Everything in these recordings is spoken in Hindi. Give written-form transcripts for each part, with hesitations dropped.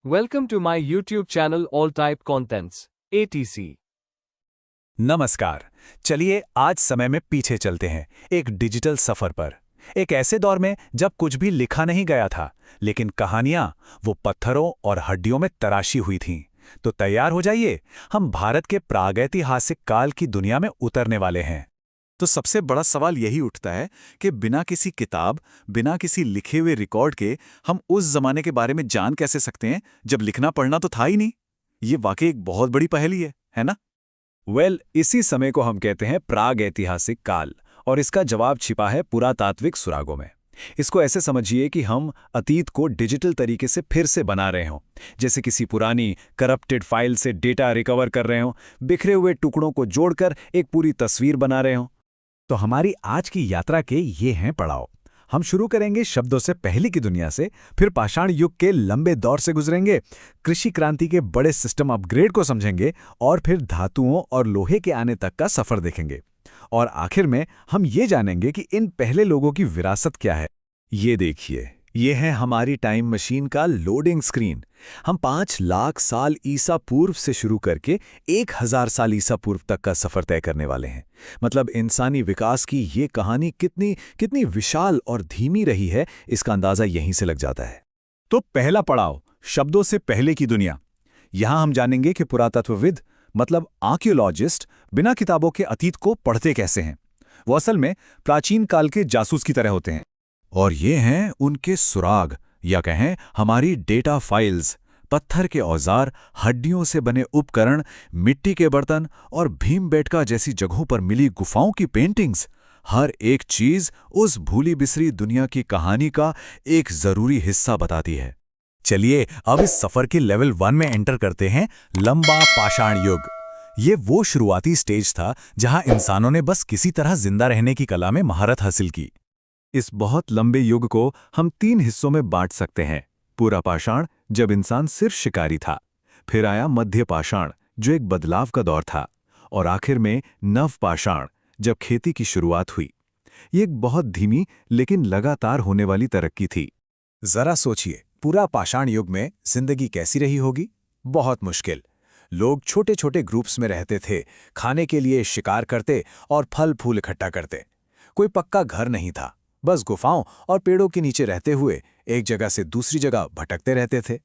Welcome to my YouTube channel All Type Contents, ATC. नमस्कार। चलिए आज समय में पीछे चलते हैं, एक डिजिटल सफर पर। एक ऐसे दौर में जब कुछ भी लिखा नहीं गया था, लेकिन कहानियां वो पत्थरों और हड्डियों में तराशी हुई थीं। तो तैयार हो जाइए, हम भारत के प्रागैतिहासिक काल की दुनिया में उतरने वाले हैं। तो सबसे बड़ा सवाल यही उठता है कि बिना किसी किताब, बिना किसी लिखे हुए रिकॉर्ड के हम उस जमाने के बारे में जान कैसे सकते हैं जब लिखना पढ़ना तो था ही नहीं। ये वाकई एक बहुत बड़ी पहेली है ना? इसी समय को हम कहते हैं प्रागैतिहासिक काल, और इसका जवाब छिपा है पुरातात्विक सुरागों में। इसको ऐसे समझिए कि हम अतीत को डिजिटल तरीके से फिर से बना रहे हों, जैसे किसी पुरानी करप्टेड फाइल से डेटा रिकवर कर रहे हों, बिखरे हुए टुकड़ों को जोड़कर एक पूरी तस्वीर बना रहे हों। तो हमारी आज की यात्रा के ये हैं पड़ाव। हम शुरू करेंगे शब्दों से पहले की दुनिया से, फिर पाषाण युग के लंबे दौर से गुजरेंगे, कृषि क्रांति के बड़े सिस्टम अपग्रेड को समझेंगे, और फिर धातुओं और लोहे के आने तक का सफर देखेंगे। और आखिर में हम ये जानेंगे कि इन पहले लोगों की विरासत क्या है। ये देखिए, ये है हमारी टाइम मशीन का लोडिंग स्क्रीन। हम 5 लाख साल ईसा पूर्व से शुरू करके 1000 साल ईसा पूर्व तक का सफर तय करने वाले हैं। मतलब इंसानी विकास की ये कहानी कितनी विशाल और धीमी रही है, इसका अंदाजा यहीं से लग जाता है। तो पहला पड़ाव, शब्दों से पहले की दुनिया। यहां हम जानेंगे कि पुरातत्वविद मतलब आर्कियोलॉजिस्ट बिना किताबों के अतीत को पढ़ते कैसे हैं। वो असल में प्राचीन काल के जासूस की तरह होते हैं। और ये हैं उनके सुराग, या कहें हमारी डेटा फाइल्स। पत्थर के औजार, हड्डियों से बने उपकरण, मिट्टी के बर्तन और भीमबेटका जैसी जगहों पर मिली गुफाओं की पेंटिंग्स, हर एक चीज उस भूली बिसरी दुनिया की कहानी का एक जरूरी हिस्सा बताती है। चलिए अब इस सफर के लेवल 1 में एंटर करते हैं, लंबा पाषाण युग। ये वो शुरुआती स्टेज था जहां इंसानों ने बस किसी तरह जिंदा रहने की कला में महारत हासिल की। इस बहुत लंबे युग को हम 3 हिस्सों में बांट सकते हैं। पूरा पाषाण, जब इंसान सिर्फ शिकारी था। फिर आया मध्य पाषाण, जो एक बदलाव का दौर था। और आखिर में नव पाषाण, जब खेती की शुरुआत हुई। ये एक बहुत धीमी लेकिन लगातार होने वाली तरक्की थी। जरा सोचिए, पूरा पाषाण युग में जिंदगी कैसी रही होगी? बहुत मुश्किल। लोग छोटे छोटे ग्रुप्स में रहते थे, खाने के लिए शिकार करते और फल फूल इकट्ठा करते। कोई पक्का घर नहीं था, बस गुफाओं और पेड़ों के नीचे रहते हुए एक जगह से दूसरी जगह भटकते रहते थे।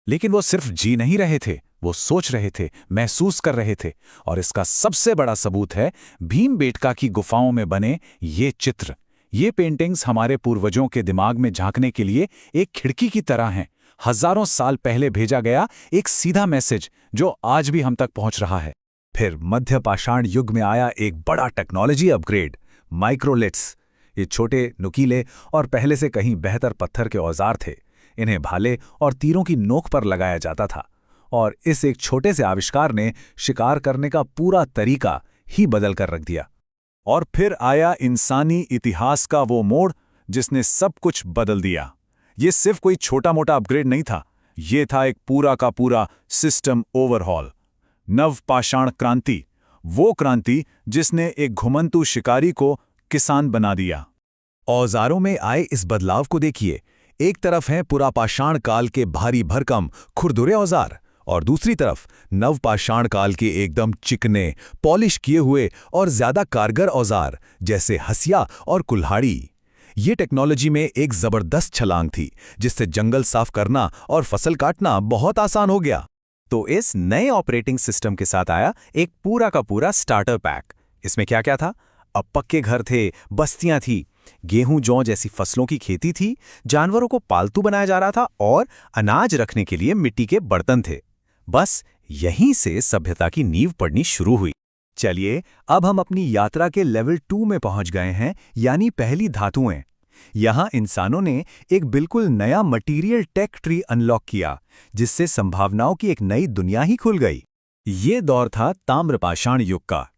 लेकिन वो सिर्फ जी नहीं रहे थे, वो सोच रहे थे, महसूस कर रहे थे। और इसका सबसे बड़ा सबूत है भीमबेटका की गुफाओं में बने ये चित्र। ये पेंटिंग्स हमारे पूर्वजों के दिमाग में झांकने के लिए एक खिड़की की तरह हैं। हजारों साल पहले भेजा गया एक सीधा मैसेज जो आज भी हम तक पहुंच रहा है। फिर मध्य पाषाण युग में आया एक बड़ा टेक्नोलॉजी अपग्रेड, माइक्रोलिथ्स। ये छोटे, नुकीले और पहले से कहीं बेहतर पत्थर के औजार थे। इन्हें भाले और तीरों की नोक पर लगाया जाता था। और इस एक छोटे से आविष्कार ने शिकार करने का पूरा तरीका ही बदल कर रख दिया। और फिर आया इंसानी इतिहास का वो मोड़ जिसने सब कुछ बदल दिया। ये सिर्फ कोई छोटा मोटा अपग्रेड नहीं था, ये था एक पूरा का पूरा सिस्टम ओवरहॉल। नव पाषाण क्रांति, वो क्रांति जिसने एक घुमंतु शिकारी को किसान बना दिया। औजारों में आए इस बदलाव को देखिए। एक तरफ हैं पुरापाषाण काल के भारी भरकम खुरदुरे औजार, और दूसरी तरफ नवपाषाण काल के एकदम चिकने, पॉलिश किए हुए और ज्यादा कारगर औजार जैसे हसिया और कुल्हाड़ी। ये टेक्नोलॉजी में एक जबरदस्त छलांग थी, जिससे जंगल साफ करना और फसल काटना बहुत आसान हो गया। तो इस नए ऑपरेटिंग सिस्टम के साथ आया एक पूरा का पूरा स्टार्टर पैक। इसमें क्या क्या था? अब पक्के घर थे, बस्तियां थी, गेहूं जौ जैसी फसलों की खेती थी, जानवरों को पालतू बनाया जा रहा था, और अनाज रखने के लिए मिट्टी के बर्तन थे। बस यहीं से सभ्यता की नींव पड़नी शुरू हुई। चलिए अब हम अपनी यात्रा के लेवल 2 में पहुंच गए हैं, यानी पहली धातुएं। यहां इंसानों ने एक बिल्कुल नया मटीरियल टेक ट्री अनलॉक किया, जिससे संभावनाओं की एक नई दुनिया ही खुल गई। ये दौर था ताम्रपाषाण युग का।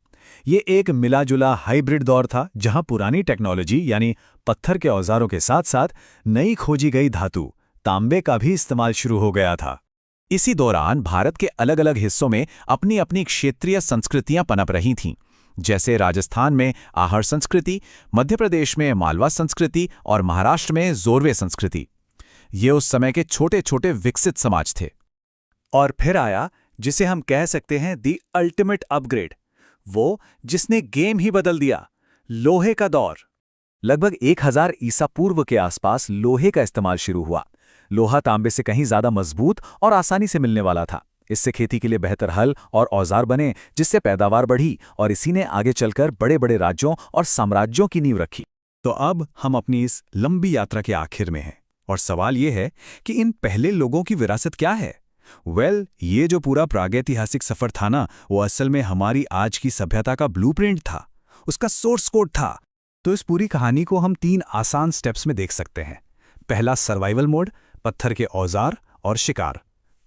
ये एक मिला-जुला हाइब्रिड दौर था, जहां पुरानी टेक्नोलॉजी यानी पत्थर के औजारों के साथ साथ नई खोजी गई धातु तांबे का भी इस्तेमाल शुरू हो गया था। इसी दौरान भारत के अलग अलग हिस्सों में अपनी अपनी क्षेत्रीय संस्कृतियां पनप रही थीं, जैसे राजस्थान में आहड़ संस्कृति, मध्य प्रदेश में मालवा संस्कृति और महाराष्ट्र में जोरवे संस्कृति। ये उस समय के छोटे छोटे विकसित समाज थे। और फिर आया जिसे हम कह सकते हैं दी अल्टीमेट अपग्रेड, वो जिसने गेम ही बदल दिया, लोहे का दौर। लगभग 1000 ईसा पूर्व के आसपास लोहे का इस्तेमाल शुरू हुआ। लोहा तांबे से कहीं ज्यादा मजबूत और आसानी से मिलने वाला था। इससे खेती के लिए बेहतर हल और औजार बने, जिससे पैदावार बढ़ी और इसी ने आगे चलकर बड़े बड़े राज्यों और साम्राज्यों की नींव रखी। तो अब हम अपनी इस लंबी यात्रा के आखिर में हैं और सवाल ये है कि इन पहले लोगों की विरासत क्या है? ये जो पूरा प्रागैतिहासिक सफर था ना, वो असल में हमारी आज की सभ्यता का ब्लूप्रिंट था, उसका सोर्स कोड था। तो इस पूरी कहानी को हम 3 आसान स्टेप्स में देख सकते हैं। पहला सर्वाइवल मोड, पत्थर के औजार और शिकार।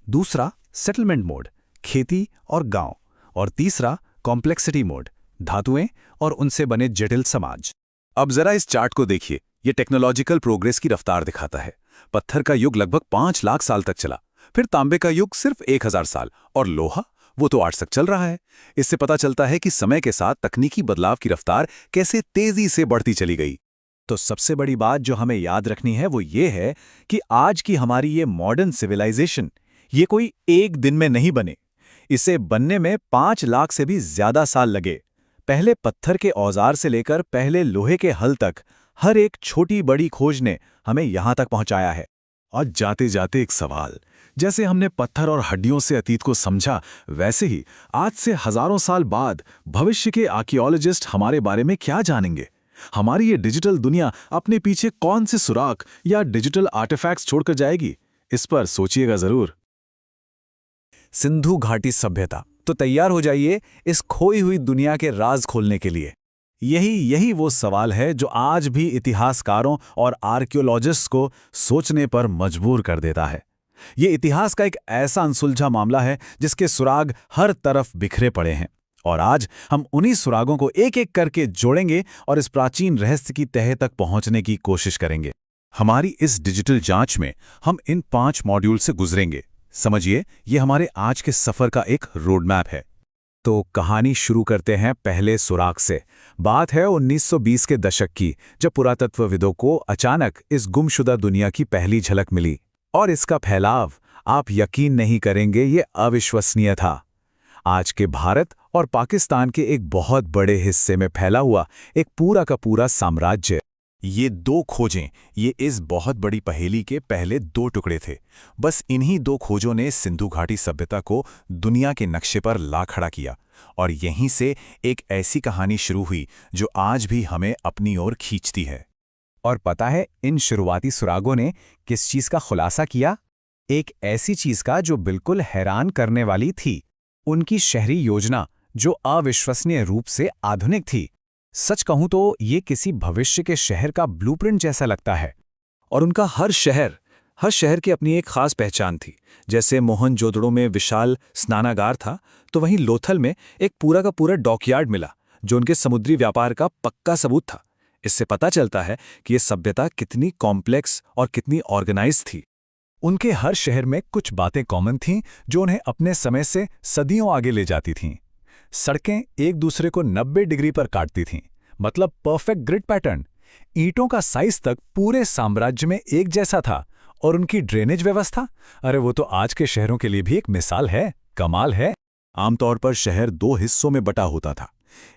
दूसरा सेटलमेंट मोड, खेती और गांव। और तीसरा कॉम्प्लेक्सिटी मोड, धातुएं और उनसे बने जटिल समाज। अब जरा इस चार्ट को देखिए, ये टेक्नोलॉजिकल प्रोग्रेस की रफ्तार दिखाता है। पत्थर का युग लगभग 5 लाख साल तक चला, फिर तांबे का युग सिर्फ 1000 साल, और लोहा वो तो 8 तक चल रहा है। इससे पता चलता है कि समय के साथ तकनीकी बदलाव की रफ्तार कैसे तेजी से बढ़ती चली गई। तो सबसे बड़ी बात जो हमें याद रखनी है वो ये है कि आज की हमारी ये मॉडर्न सिविलाइजेशन, ये कोई एक दिन में नहीं बने। इसे बनने में 5 लाख से भी ज्यादा साल लगे। पहले पत्थर के औजार से लेकर पहले लोहे के हल तक हर एक छोटी बड़ी खोज ने हमें यहां तक पहुंचाया है। और जाते जाते एक सवाल, जैसे हमने पत्थर और हड्डियों से अतीत को समझा, वैसे ही आज से हजारों साल बाद भविष्य के आर्कियोलॉजिस्ट हमारे बारे में क्या जानेंगे? हमारी ये डिजिटल दुनिया अपने पीछे कौन से सुराग या डिजिटल आर्टिफैक्ट्स छोड़कर जाएगी? इस पर सोचिएगा जरूर। सिंधु घाटी सभ्यता, तो तैयार हो जाइए इस खोई हुई दुनिया के राज खोलने के लिए। यही वो सवाल है जो आज भी इतिहासकारों और आर्कियोलॉजिस्ट्स को सोचने पर मजबूर कर देता है। ये इतिहास का एक ऐसा अनसुलझा मामला है जिसके सुराग हर तरफ बिखरे पड़े हैं, और आज हम उन्हीं सुरागों को एक एक करके जोड़ेंगे और इस प्राचीन रहस्य की तह तक पहुंचने की कोशिश करेंगे। हमारी इस डिजिटल जांच में हम इन 5 मॉड्यूल से गुजरेंगे। समझिए, ये हमारे आज के सफर का एक रोड मैप है। तो कहानी शुरू करते हैं पहले सुराग से। बात है 1920 के दशक की, जब पुरातत्वविदों को अचानक इस गुमशुदा दुनिया की पहली झलक मिली। और इसका फैलाव, आप यकीन नहीं करेंगे, ये अविश्वसनीय था। आज के भारत और पाकिस्तान के एक बहुत बड़े हिस्से में फैला हुआ एक पूरा का पूरा साम्राज्य। ये 2 खोजें, ये इस बहुत बड़ी पहेली के पहले 2 टुकड़े थे। बस इन्हीं 2 खोजों ने सिंधु घाटी सभ्यता को दुनिया के नक्शे पर ला खड़ा किया, और यहीं से एक ऐसी कहानी शुरू हुई जो आज भी हमें अपनी ओर खींचती है। और पता है इन शुरुआती सुरागों ने किस चीज का खुलासा किया? एक ऐसी चीज का जो बिल्कुल हैरान करने वाली थी। उनकी शहरी योजना, जो अविश्वसनीय रूप से आधुनिक थी। सच कहूं तो ये किसी भविष्य के शहर का ब्लूप्रिंट जैसा लगता है। और उनका हर शहर की अपनी एक खास पहचान थी। जैसे मोहनजोदड़ो में विशाल स्नानागार था, तो वहीं लोथल में एक पूरा का पूरा डॉकयार्ड मिला, जो उनके समुद्री व्यापार का पक्का सबूत था। इससे पता चलता है कि ये सभ्यता कितनी कॉम्प्लेक्स और कितनी ऑर्गेनाइज थी। उनके हर शहर में कुछ बातें कॉमन थीं जो उन्हें अपने समय से सदियों आगे ले जाती थीं। सड़कें एक दूसरे को 90 डिग्री पर काटती थीं, मतलब परफेक्ट ग्रिड पैटर्न। ईंटों का साइज तक पूरे साम्राज्य में एक जैसा था। और उनकी ड्रेनेज व्यवस्था, अरे वो तो आज के शहरों के लिए भी एक मिसाल है, कमाल है। आमतौर पर शहर 2 हिस्सों में बटा होता था।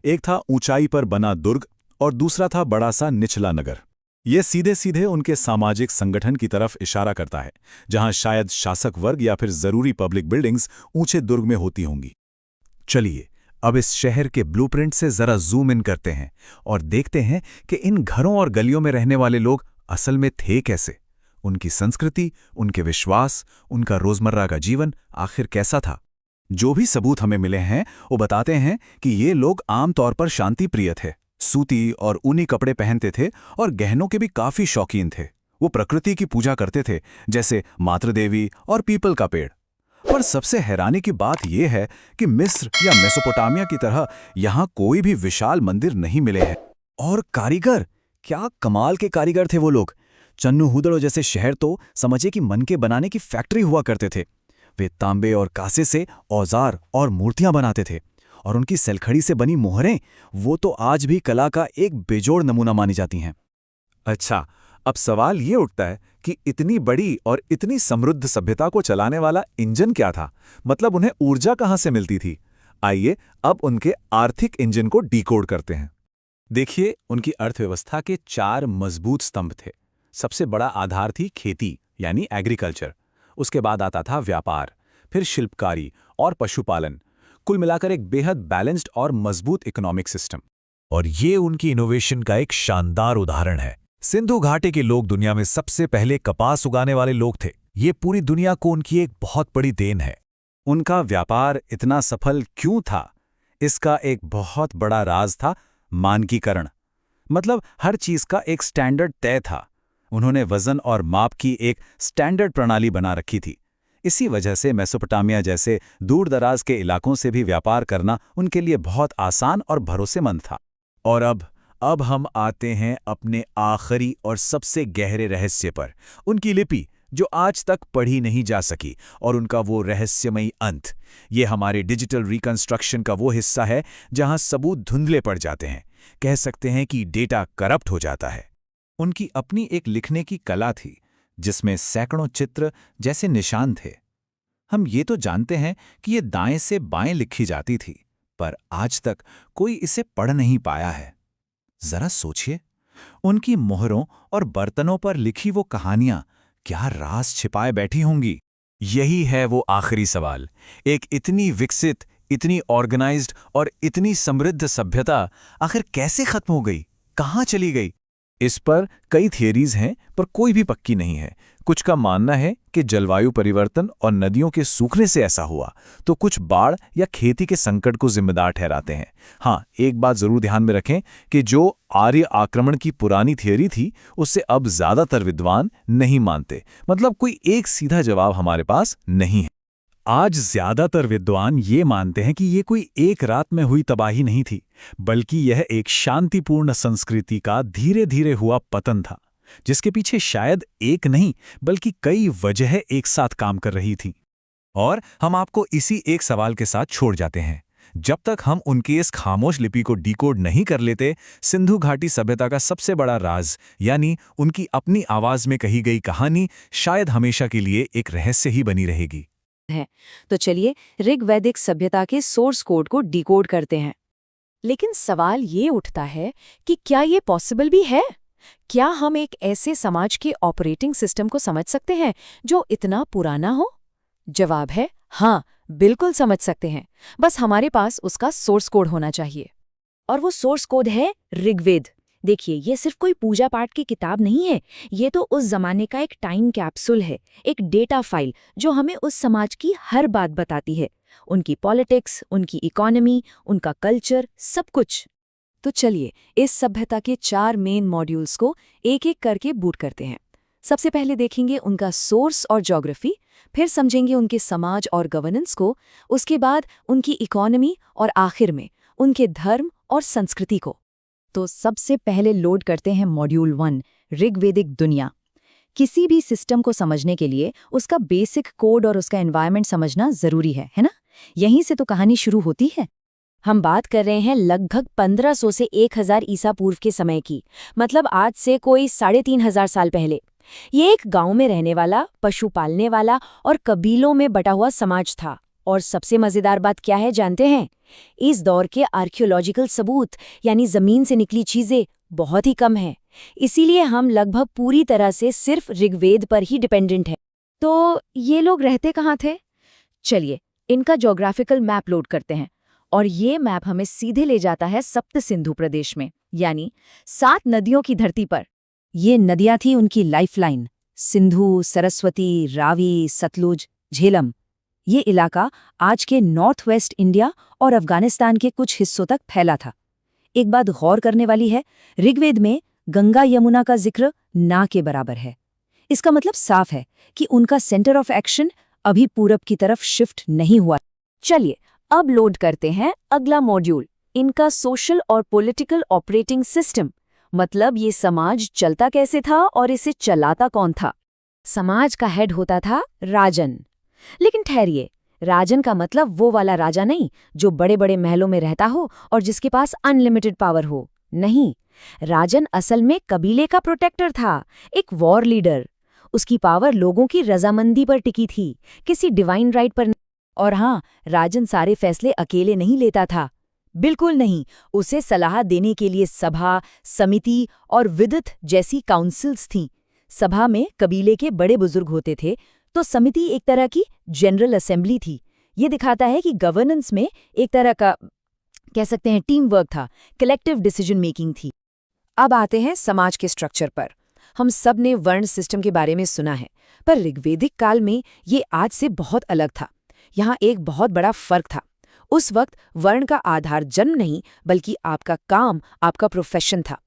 एक था ऊंचाई पर बना दुर्ग और दूसरा था बड़ा सा निचला नगर। ये सीधे सीधे उनके सामाजिक संगठन की तरफ इशारा करता है, जहां शायद शासक वर्ग या फिर जरूरी पब्लिक बिल्डिंग्स ऊंचे दुर्ग में होती होंगी। चलिए अब इस शहर के ब्लूप्रिंट से जरा जूम इन करते हैं और देखते हैं कि इन घरों और गलियों में रहने वाले लोग असल में थे कैसे। उनकी संस्कृति, उनके विश्वास, उनका रोजमर्रा का जीवन आखिर कैसा था। जो भी सबूत हमें मिले हैं वो बताते हैं कि ये लोग आमतौर पर शांति प्रिय थे, सूती और ऊनी कपड़े पहनते थे और गहनों के भी काफी शौकीन थे। वो प्रकृति की पूजा करते थे, जैसे मातृदेवी और पीपल का पेड़। पर सबसे हैरानी की बात यह है कि मिस्र या मेसोपोटामिया की तरह यहाँ कोई भी विशाल मंदिर नहीं मिले हैं। और कारीगर, क्या कमाल के कारीगर थे वो लोग। चन्नू हुदड़ो जैसे शहर तो समझे कि मन के बनाने की फैक्ट्री हुआ करते थे। वे तांबे और कांसे से औजार और मूर्तियां बनाते थे, और उनकी सलखड़ी से बनी मोहरें, वो तो आज भी कला का एक बेजोड़ नमूना मानी जाती हैं। अच्छा, अब सवाल ये उठता है कि इतनी बड़ी और इतनी समृद्ध सभ्यता को चलाने वाला इंजन क्या था, मतलब उन्हें ऊर्जा कहाँ से मिलती थी। आइए अब उनके आर्थिक इंजन को डिकोड करते हैं। देखिए, उनकी अर्थव्यवस्था के 4 मजबूत स्तंभ थे। सबसे बड़ा आधार थी खेती यानी एग्रीकल्चर। उसके बाद आता था व्यापार, फिर शिल्पकारी और पशुपालन। कुल मिलाकर एक बेहद बैलेंस्ड और मजबूत इकोनॉमिक सिस्टम। और ये उनकी इनोवेशन का एक शानदार उदाहरण है। सिंधु घाटी के लोग दुनिया में सबसे पहले कपास उगाने वाले लोग थे। ये पूरी दुनिया को उनकी एक बहुत बड़ी देन है। उनका व्यापार इतना सफल क्यों था? इसका एक बहुत बड़ा राज था मानकीकरण। मतलब हर चीज का एक स्टैंडर्ड तय था। उन्होंने वजन और माप की एक स्टैंडर्ड प्रणाली बना रखी थी। इसी वजह से मेसोपोटामिया जैसे दूर दराज के इलाकों से भी व्यापार करना उनके लिए बहुत आसान और भरोसेमंद था। और अब हम आते हैं अपने आखिरी और सबसे गहरे रहस्य पर, उनकी लिपि जो आज तक पढ़ी नहीं जा सकी, और उनका वो रहस्यमयी अंत। ये हमारे डिजिटल रिकंस्ट्रक्शन का वो हिस्सा है जहां सबूत धुंधले पड़ जाते हैं। कह सकते हैं कि डेटा करप्ट हो जाता है। उनकी अपनी एक लिखने की कला थी जिसमें सैकड़ों चित्र जैसे निशान थे। हम ये तो जानते हैं कि ये दाएं से बाएं लिखी जाती थी, पर आज तक कोई इसे पढ़ नहीं पाया है। जरा सोचिए, उनकी मोहरों और बर्तनों पर लिखी वो कहानियां क्या राज छिपाए बैठी होंगी। यही है वो आखिरी सवाल। एक इतनी विकसित, इतनी ऑर्गेनाइज्ड और इतनी समृद्ध सभ्यता आखिर कैसे खत्म हो गई, कहाँ चली गई? इस पर कई थियरीज हैं, पर कोई भी पक्की नहीं है। कुछ का मानना है कि जलवायु परिवर्तन और नदियों के सूखने से ऐसा हुआ, तो कुछ बाढ़ या खेती के संकट को जिम्मेदार ठहराते हैं। हाँ, एक बात जरूर ध्यान में रखें कि जो आर्य आक्रमण की पुरानी थियरी थी, उससे अब ज्यादातर विद्वान नहीं मानते। मतलब कोई एक सीधा जवाब हमारे पास नहीं है। आज ज्यादातर विद्वान ये मानते हैं कि ये कोई एक रात में हुई तबाही नहीं थी, बल्कि यह एक शांतिपूर्ण संस्कृति का धीरे धीरे हुआ पतन था, जिसके पीछे शायद एक नहीं बल्कि कई वजहें एक साथ काम कर रही थीं। और हम आपको इसी एक सवाल के साथ छोड़ जाते हैं। जब तक हम उनकी इस खामोश लिपि को डिकोड नहीं कर लेते, सिंधु घाटी सभ्यता का सबसे बड़ा राज, यानी उनकी अपनी आवाज में कही गई कहानी, शायद हमेशा के लिए एक रहस्य ही बनी रहेगी। है। तो चलिए ऋग्वैदिक सभ्यता के सोर्स कोड को डिकोड करते हैं। लेकिन सवाल ये उठता है कि क्या ये पॉसिबल भी है? क्या हम एक ऐसे समाज के ऑपरेटिंग सिस्टम को समझ सकते हैं जो इतना पुराना हो? जवाब है हाँ, बिल्कुल समझ सकते हैं। बस हमारे पास उसका सोर्स कोड होना चाहिए। और वो सोर्स कोड है ऋग्वेद। देखिए, ये सिर्फ कोई पूजा पाठ की किताब नहीं है। ये तो उस जमाने का एक टाइम कैप्सूल है, एक डेटा फाइल जो हमें उस समाज की हर बात बताती है। उनकी पॉलिटिक्स, उनकी इकोनॉमी, उनका कल्चर, सब कुछ। तो चलिए इस सभ्यता के 4 मेन मॉड्यूल्स को एक एक करके बूट करते हैं। सबसे पहले देखेंगे उनका सोर्स और ज्योग्राफी, फिर समझेंगे उनके समाज और गवर्नेंस को, उसके बाद उनकी इकोनॉमी और आखिर में उनके धर्म और संस्कृति को। तो सबसे पहले लोड करते हैं मॉड्यूल 1, ऋग्वेदिक दुनिया। किसी भी सिस्टम को समझने के लिए उसका बेसिक कोड और उसका एनवायरनमेंट समझना जरूरी है ना? यहीं से तो कहानी शुरू होती है। हम बात कर रहे हैं लगभग 1500 से 1000 ईसा पूर्व के समय की, मतलब आज से कोई 3500 साल पहले। ये एक गांव में रहने वाला, पशु पालने वाला और कबीलों में बटा हुआ समाज था। और सबसे मजेदार बात क्या है जानते हैं? इस दौर के आर्कियोलॉजिकल सबूत यानी जमीन से निकली चीजें बहुत ही कम हैं। इसीलिए हम लगभग पूरी तरह से सिर्फ ऋग्वेद पर ही डिपेंडेंट हैं। तो ये लोग रहते कहाँ थे? चलिए इनका ज्योग्राफिकल मैप लोड करते हैं। और ये मैप हमें सीधे ले जाता है सप्त सिंधु प्रदेश में, यानी 7 नदियों की धरती पर। ये नदियां थी उनकी लाइफलाइन। सिंधु, सरस्वती, रावी, सतलुज, झेलम। ये इलाका आज के नॉर्थ वेस्ट इंडिया और अफगानिस्तान के कुछ हिस्सों तक फैला था। एक बात गौर करने वाली है, ऋग्वेद में गंगा यमुना का जिक्र ना के बराबर है। इसका मतलब साफ है कि उनका सेंटर ऑफ एक्शन अभी पूरब की तरफ शिफ्ट नहीं हुआ। चलिए अब लोड करते हैं अगला मॉड्यूल, इनका सोशल और पॉलिटिकल ऑपरेटिंग सिस्टम। मतलब ये समाज चलता कैसे था और इसे चलाता कौन था। समाज का हेड होता था राजन। लेकिन ठहरिए, राजन का मतलब वो वाला राजा नहीं जो बड़े बड़े महलों में रहता हो और जिसके पास अनलिमिटेड पावर हो। नहीं, राजन असल में कबीले का प्रोटेक्टर था, एक वॉर लीडर। उसकी पावर लोगों की रजामंदी पर टिकी थी, किसी डिवाइन राइट पर। और हाँ, राजन सारे फैसले अकेले नहीं लेता था, बिल्कुल नहीं। उसे सलाह देने के लिए सभा, समिति और विद्वत जैसी काउंसिल्स थीं। सभा में कबीले के बड़े बुजुर्ग होते थे, तो समिति एक तरह की जनरल असेंबली थी। ये दिखाता है कि गवर्नेंस में एक तरह का, कह सकते हैं, टीम वर्क था, कलेक्टिव डिसीजन मेकिंग थी। अब आते हैं समाज के स्ट्रक्चर पर। हम सब ने वर्ण सिस्टम के बारे में सुना है, पर ऋग्वेदिक काल में ये आज से बहुत अलग था। यहाँ एक बहुत बड़ा फर्क था। उस वक्त वर्ण का आधार जन्म नहीं, बल्कि आपका काम, आपका प्रोफेशन था।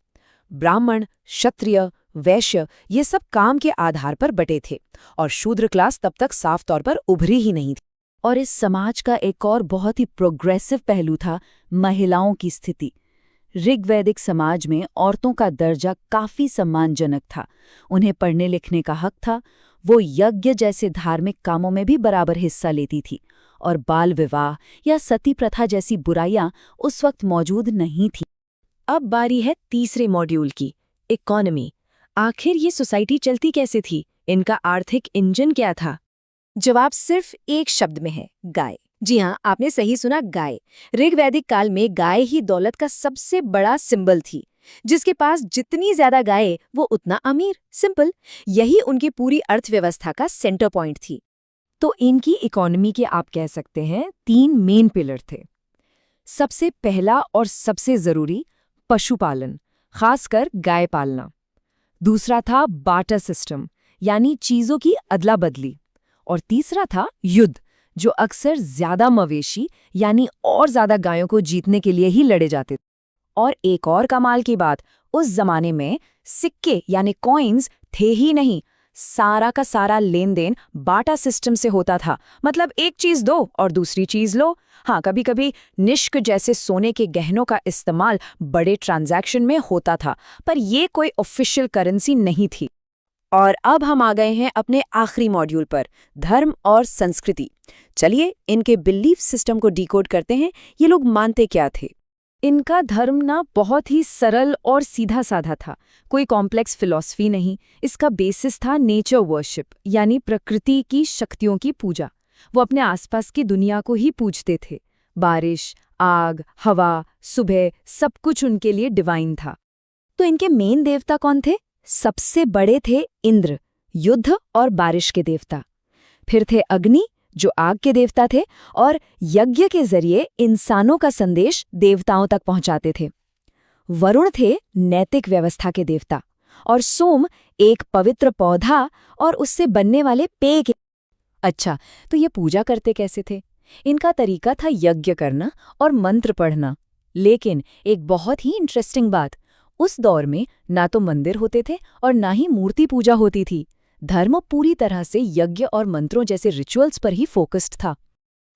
ब्राह्मण, क्षत्रिय, वैश्य ये सब काम के आधार पर बटे थे, और शूद्र क्लास तब तक साफ तौर पर उभरी ही नहीं थी। और इस समाज का एक और बहुत ही प्रोग्रेसिव पहलू था महिलाओं की स्थिति। ऋग्वैदिक समाज में औरतों का दर्जा काफी सम्मानजनक था। उन्हें पढ़ने लिखने का हक था। वो यज्ञ जैसे धार्मिक कामों में भी बराबर हिस्सा लेती थी, और बाल विवाह या सती प्रथा जैसी बुराइयां उस वक्त मौजूद नहीं थीं। अब बारी है तीसरे मॉड्यूल की, इकोनॉमी। आखिर ये सोसाइटी चलती कैसे थी? इनका आर्थिक इंजन क्या था? जवाब सिर्फ एक शब्द में है, गाय। जी हाँ, आपने सही सुना, गाय। ऋग्वैदिक काल में गाय ही दौलत का सबसे बड़ा सिंबल थी। जिसके पास जितनी ज्यादा गाय, वो उतना अमीर। सिंपल। यही उनकी पूरी अर्थव्यवस्था का सेंटर पॉइंट थी। तो इनकी इकोनॉमी के आप कह सकते हैं 3 मेन पिलर थे। सबसे पहला और सबसे जरूरी, पशुपालन, खासकर गाय पालना। दूसरा था बार्टर सिस्टम, यानी चीजों की अदला बदली। और तीसरा था युद्ध, जो अक्सर ज्यादा मवेशी यानी और ज्यादा गायों को जीतने के लिए ही लड़े जाते थे। और एक और कमाल की बात, उस जमाने में सिक्के यानी कॉइन्स थे ही नहीं। सारा का सारा लेन देन बाटा सिस्टम से होता था। मतलब एक चीज दो और दूसरी चीज लो। हाँ, कभी कभी निष्क जैसे सोने के गहनों का इस्तेमाल बड़े ट्रांजैक्शन में होता था, पर यह कोई ऑफिशियल करेंसी नहीं थी। और अब हम आ गए हैं अपने आखिरी मॉड्यूल पर, धर्म और संस्कृति। चलिए इनके बिलीफ सिस्टम को डिकोड करते हैं। ये लोग मानते क्या थे? इनका धर्म ना बहुत ही सरल और सीधा साधा था, कोई कॉम्प्लेक्स फिलॉसफी नहीं। इसका बेसिस था नेचर वर्शिप, यानी प्रकृति की शक्तियों की पूजा। वो अपने आसपास की दुनिया को ही पूजते थे। बारिश, आग, हवा, सुबह, सब कुछ उनके लिए डिवाइन था। तो इनके मेन देवता कौन थे? सबसे बड़े थे इंद्र, युद्ध और बारिश के देवता। फिर थे अग्नि, जो आग के देवता थे और यज्ञ के जरिए इंसानों का संदेश देवताओं तक पहुंचाते थे। वरुण थे नैतिक व्यवस्था के देवता, और सोम एक पवित्र पौधा और उससे बनने वाले पेय के। अच्छा, तो ये पूजा करते कैसे थे? इनका तरीका था यज्ञ करना और मंत्र पढ़ना। लेकिन एक बहुत ही इंटरेस्टिंग बात, उस दौर में ना तो मंदिर होते थे और ना ही मूर्ति पूजा होती थी। धर्म पूरी तरह से यज्ञ और मंत्रों जैसे रिचुअल्स पर ही फोकस्ड था।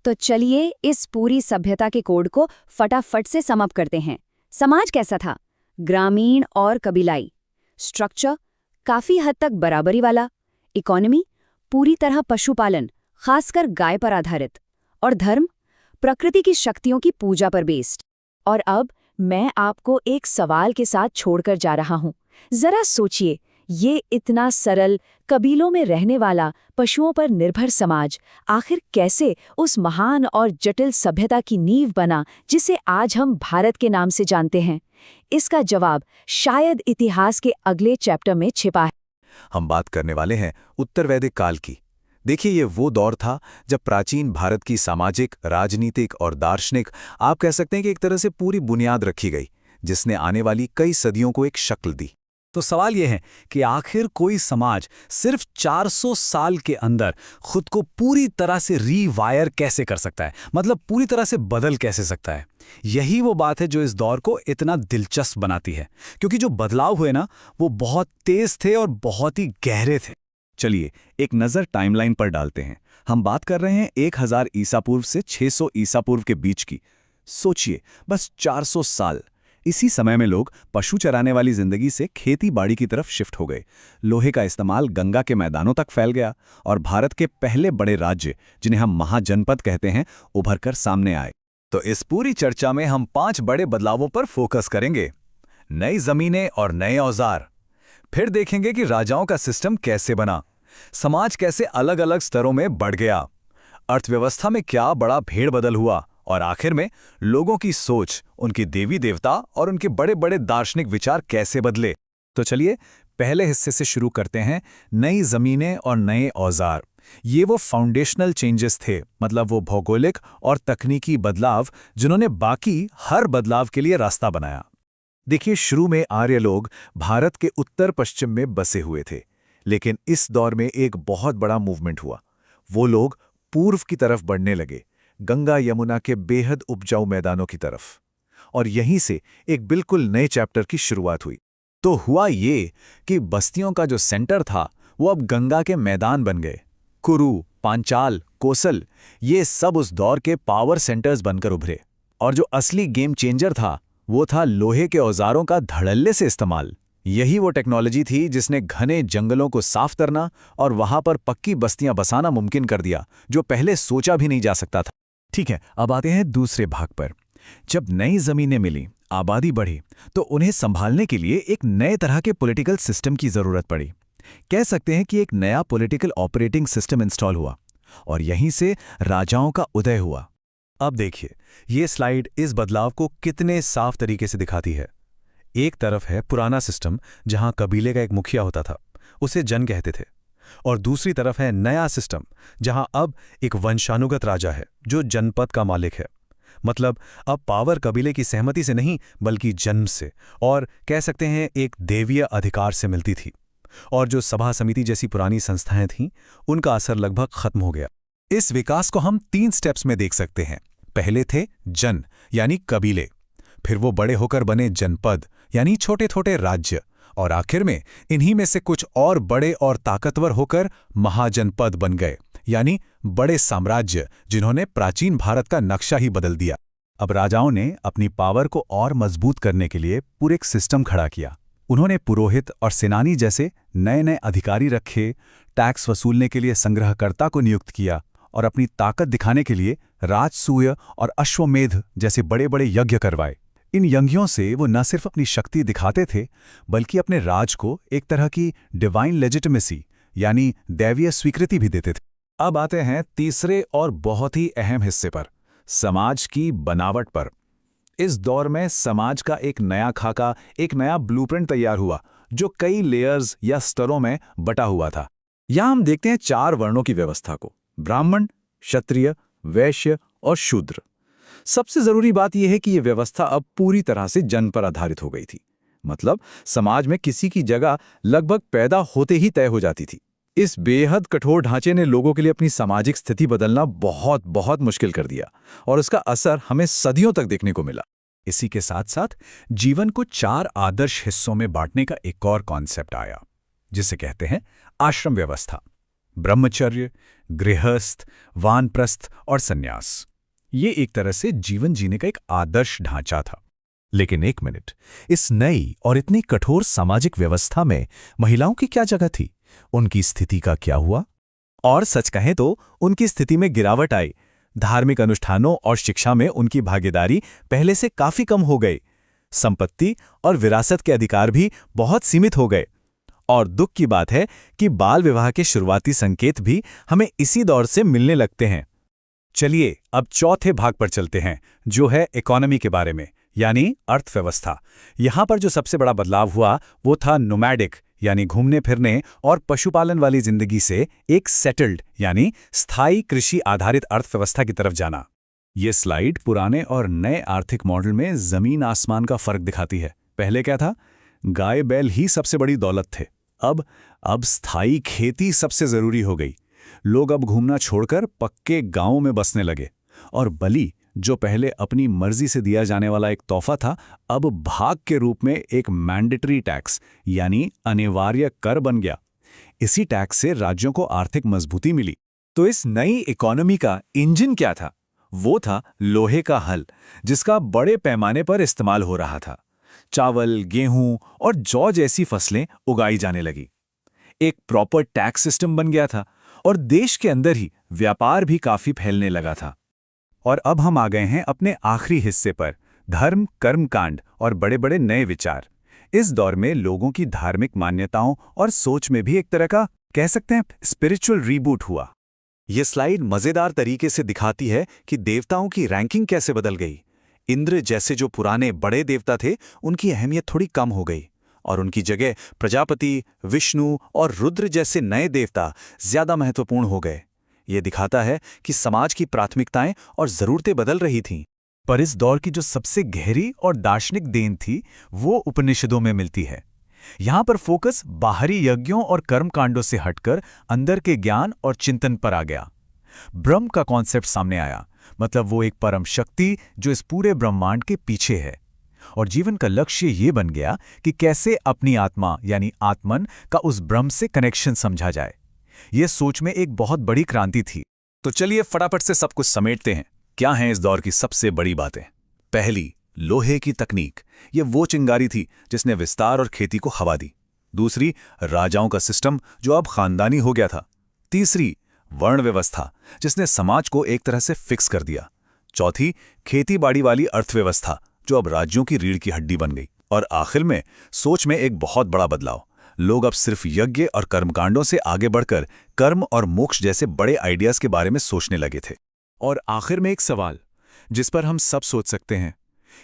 तो चलिए इस पूरी सभ्यता के कोड को फटाफट से सम अप करते हैं। समाज कैसा था? ग्रामीण और कबीलाई। स्ट्रक्चर काफी हद तक बराबरी वाला। इकोनॉमी पूरी तरह पशुपालन, खासकर गाय पर आधारित। और धर्म प्रकृति की शक्तियों की पूजा पर बेस्ड। और अब मैं आपको एक सवाल के साथ छोड़कर जा रहा हूं। जरा सोचिए, ये इतना सरल, कबीलों में रहने वाला, पशुओं पर निर्भर समाज आखिर कैसे उस महान और जटिल सभ्यता की नींव बना जिसे आज हम भारत के नाम से जानते हैं? इसका जवाब शायद इतिहास के अगले चैप्टर में छिपा है। हम बात करने वाले हैं उत्तर वैदिक काल की। देखिए, ये वो दौर था जब प्राचीन भारत की सामाजिक, राजनीतिक और दार्शनिक, आप कह सकते हैं कि एक तरह से पूरी बुनियाद रखी गई, जिसने आने वाली कई सदियों को एक शक्ल दी। तो सवाल यह है कि आखिर कोई समाज सिर्फ 400 साल के अंदर खुद को पूरी तरह से रीवायर कैसे कर सकता है? मतलब पूरी तरह से बदल कैसे सकता है? यही वो बात है जो इस दौर को इतना दिलचस्प बनाती है, क्योंकि जो बदलाव हुए ना, वो बहुत तेज थे और बहुत ही गहरे थे। चलिए एक नज़र टाइमलाइन पर डालते हैं। हम बात कर रहे हैं 1000 ईसा पूर्व से 600 ईसा पूर्व के बीच की। सोचिए, बस 400 साल। इसी समय में लोग पशु चराने वाली जिंदगी से खेती बाड़ी की तरफ शिफ्ट हो गए। लोहे का इस्तेमाल गंगा के मैदानों तक फैल गया और भारत के पहले बड़े राज्य, जिन्हें हम महाजनपद कहते हैं, उभर कर सामने आए। तो इस पूरी चर्चा में हम 5 बड़े बदलावों पर फोकस करेंगे। नई जमीनें और नए औजार। फिर देखेंगे कि राजाओं का सिस्टम कैसे बना, समाज कैसे अलग अलग स्तरों में बढ़ गया, अर्थव्यवस्था में क्या बड़ा भेड़बदल हुआ, और आखिर में लोगों की सोच, उनकी देवी देवता और उनके बड़े बड़े दार्शनिक विचार कैसे बदले। तो चलिए पहले हिस्से से शुरू करते हैं, नई जमीनें और नए औजार। ये वो फाउंडेशनल चेंजेस थे, मतलब वो भौगोलिक और तकनीकी बदलाव जिन्होंने बाकी हर बदलाव के लिए रास्ता बनाया। देखिए, शुरू में आर्य लोग भारत के उत्तर पश्चिम में बसे हुए थे, लेकिन इस दौर में एक बहुत बड़ा मूवमेंट हुआ। वो लोग पूर्व की तरफ बढ़ने लगे, गंगा यमुना के बेहद उपजाऊ मैदानों की तरफ, और यहीं से एक बिल्कुल नए चैप्टर की शुरुआत हुई। तो हुआ ये कि बस्तियों का जो सेंटर था वो अब गंगा के मैदान बन गए। कुरु, पांचाल, कोसल, ये सब उस दौर के पावर सेंटर्स बनकर उभरे। और जो असली गेम चेंजर था वो था लोहे के औजारों का धड़ल्ले से इस्तेमाल। यही वो टेक्नोलॉजी थी जिसने घने जंगलों को साफ करना और वहां पर पक्की बस्तियां बसाना मुमकिन कर दिया, जो पहले सोचा भी नहीं जा सकता था। ठीक है, अब आते हैं दूसरे भाग पर। जब नई जमीनें मिली, आबादी बढ़ी, तो उन्हें संभालने के लिए एक नए तरह के पॉलिटिकल सिस्टम की जरूरत पड़ी। कह सकते हैं कि एक नया पॉलिटिकल ऑपरेटिंग सिस्टम इंस्टॉल हुआ, और यहीं से राजाओं का उदय हुआ। अब देखिए, ये स्लाइड इस बदलाव को कितने साफ तरीके से दिखाती है। एक तरफ है पुराना सिस्टम जहां कबीले का एक मुखिया होता था, उसे जन कहते थे, और दूसरी तरफ है नया सिस्टम जहां अब एक वंशानुगत राजा है जो जनपद का मालिक है। मतलब अब पावर कबीले की सहमति से नहीं बल्कि जन्म से, और कह सकते हैं एक देवीय अधिकार से मिलती थी। और जो सभा समिति जैसी पुरानी संस्थाएं थीं, उनका असर लगभग खत्म हो गया। इस विकास को हम 3 स्टेप्स में देख सकते हैं। पहले थे जन यानी कबीले, फिर वो बड़े होकर बने जनपद यानी छोटे छोटे राज्य, और आखिर में इन्हीं में से कुछ और बड़े और ताकतवर होकर महाजनपद बन गए, यानी बड़े साम्राज्य जिन्होंने प्राचीन भारत का नक्शा ही बदल दिया। अब राजाओं ने अपनी पावर को और मजबूत करने के लिए पूरे एक सिस्टम खड़ा किया। उन्होंने पुरोहित और सेनानी जैसे नए नए अधिकारी रखे, टैक्स वसूलने के लिए संग्रहकर्ता को नियुक्त किया, और अपनी ताकत दिखाने के लिए राजसूय और अश्वमेध जैसे बड़े बड़े यज्ञ करवाए। इन यज्ञों से वो न सिर्फ अपनी शक्ति दिखाते थे, बल्कि अपने राज को एक तरह की डिवाइन लेजिटिमेसी यानी दैवीय स्वीकृति भी देते थे। अब आते हैं तीसरे और बहुत ही अहम हिस्से पर, समाज की बनावट पर। इस दौर में समाज का एक नया खाका, एक नया ब्लूप्रिंट तैयार हुआ, जो कई लेयर्स या स्तरों में बटा हुआ था। यहां हम देखते हैं 4 वर्णों की व्यवस्था को: ब्राह्मण, क्षत्रिय, वैश्य और शूद्र। सबसे जरूरी बात यह है कि यह व्यवस्था अब पूरी तरह से जन पर आधारित हो गई थी। मतलब समाज में किसी की जगह लगभग पैदा होते ही तय हो जाती थी। इस बेहद कठोर ढांचे ने लोगों के लिए अपनी सामाजिक स्थिति बदलना बहुत बहुत मुश्किल कर दिया, और उसका असर हमें सदियों तक देखने को मिला। इसी के साथ साथ जीवन को 4 आदर्श हिस्सों में बांटने का एक और कॉन्सेप्ट आया, जिसे कहते हैं आश्रम व्यवस्था। ब्रह्मचर्य, गृहस्थ, वानप्रस्थ और सन्यास। ये एक तरह से जीवन जीने का एक आदर्श ढांचा था। लेकिन एक मिनट, इस नई और इतनी कठोर सामाजिक व्यवस्था में महिलाओं की क्या जगह थी? उनकी स्थिति का क्या हुआ? और सच कहें तो उनकी स्थिति में गिरावट आई। धार्मिक अनुष्ठानों और शिक्षा में उनकी भागीदारी पहले से काफी कम हो गई। संपत्ति और विरासत के अधिकार भी बहुत सीमित हो गए। और दुख की बात है कि बाल विवाह के शुरुआती संकेत भी हमें इसी दौर से मिलने लगते हैं। चलिए अब चौथे भाग पर चलते हैं, जो है इकोनॉमी के बारे में, यानी अर्थव्यवस्था। यहां पर जो सबसे बड़ा बदलाव हुआ वो था नोमैडिक यानी घूमने फिरने और पशुपालन वाली जिंदगी से एक सेटल्ड यानी स्थायी कृषि आधारित अर्थव्यवस्था की तरफ जाना। ये स्लाइड पुराने और नए आर्थिक मॉडल में जमीन आसमान का फर्क दिखाती है। पहले क्या था? गाय बैल ही सबसे बड़ी दौलत थे। अब स्थायी खेती सबसे जरूरी हो गई। लोग अब घूमना छोड़कर पक्के गांवों में बसने लगे, और बलि, जो पहले अपनी मर्जी से दिया जाने वाला एक तोहफा था, अब भाग के रूप में एक मैंडेटरी टैक्स यानी अनिवार्य कर बन गया। इसी टैक्स से राज्यों को आर्थिक मजबूती मिली। तो इस नई इकोनॉमी का इंजन क्या था? वो था लोहे का हल, जिसका बड़े पैमाने पर इस्तेमाल हो रहा था। चावल, गेहूं और जौ जैसी फसलें उगाई जाने लगी। एक प्रॉपर टैक्स सिस्टम बन गया था, और देश के अंदर ही व्यापार भी काफी फैलने लगा था। और अब हम आ गए हैं अपने आखिरी हिस्से पर, धर्म, कर्मकांड और बड़े बड़े नए विचार। इस दौर में लोगों की धार्मिक मान्यताओं और सोच में भी एक तरह का कह सकते हैं स्पिरिचुअल रीबूट हुआ। ये स्लाइड मजेदार तरीके से दिखाती है कि देवताओं की रैंकिंग कैसे बदल गई। इंद्र जैसे जो पुराने बड़े देवता थे, उनकी अहमियत थोड़ी कम हो गई और उनकी जगह प्रजापति, विष्णु और रुद्र जैसे नए देवता ज्यादा महत्वपूर्ण हो गए। ये दिखाता है कि समाज की प्राथमिकताएं और जरूरतें बदल रही थीं। पर इस दौर की जो सबसे गहरी और दार्शनिक देन थी, वो उपनिषदों में मिलती है। यहाँ पर फोकस बाहरी यज्ञों और कर्मकांडों से हटकर अंदर के ज्ञान और चिंतन पर आ गया। ब्रह्म का कॉन्सेप्ट सामने आया, मतलब वो एक परम शक्ति जो इस पूरे ब्रह्मांड के पीछे है। और जीवन का लक्ष्य ये बन गया कि कैसे अपनी आत्मा यानी आत्मन का उस ब्रह्म से कनेक्शन समझा जाए। ये सोच में एक बहुत बड़ी क्रांति थी। तो चलिए फटाफट से सब कुछ समेटते हैं। क्या हैं इस दौर की सबसे बड़ी बातें? पहली, लोहे की तकनीक। ये वो चिंगारी थी जिसने विस्तार और खेती को हवा दी। दूसरी, राजाओं का सिस्टम जो अब खानदानी हो गया था। तीसरी, वर्ण व्यवस्था जिसने समाज को एक तरह से फिक्स कर दिया। चौथी, खेती-बाड़ी वाली अर्थव्यवस्था जो अब राज्यों की रीढ़ की हड्डी बन गई। और आखिर में सोच में एक बहुत बड़ा बदलाव। लोग अब सिर्फ यज्ञ और कर्मकांडों से आगे बढ़कर कर्म और मोक्ष जैसे बड़े आइडियाज के बारे में सोचने लगे थे। और आखिर में एक सवाल जिस पर हम सब सोच सकते हैं,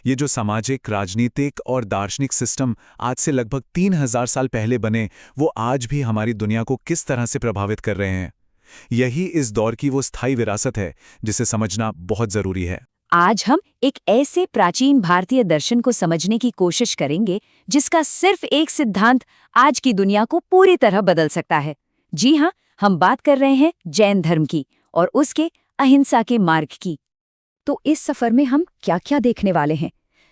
ये जो सामाजिक, राजनीतिक और दार्शनिक सिस्टम आज से लगभग 3000 साल पहले बने, वो आज भी हमारी दुनिया को किस तरह से प्रभावित कर रहे हैं? यही इस दौर की वो स्थायी विरासत है जिसे समझना बहुत जरूरी है। आज हम एक ऐसे प्राचीन भारतीय दर्शन को समझने की कोशिश करेंगे जिसका सिर्फ एक सिद्धांत आज की दुनिया को पूरी तरह बदल सकता है। जी हाँ, हम बात कर रहे हैं जैन धर्म की और उसके अहिंसा के मार्ग की। तो इस सफर में हम क्या-क्या देखने वाले हैं?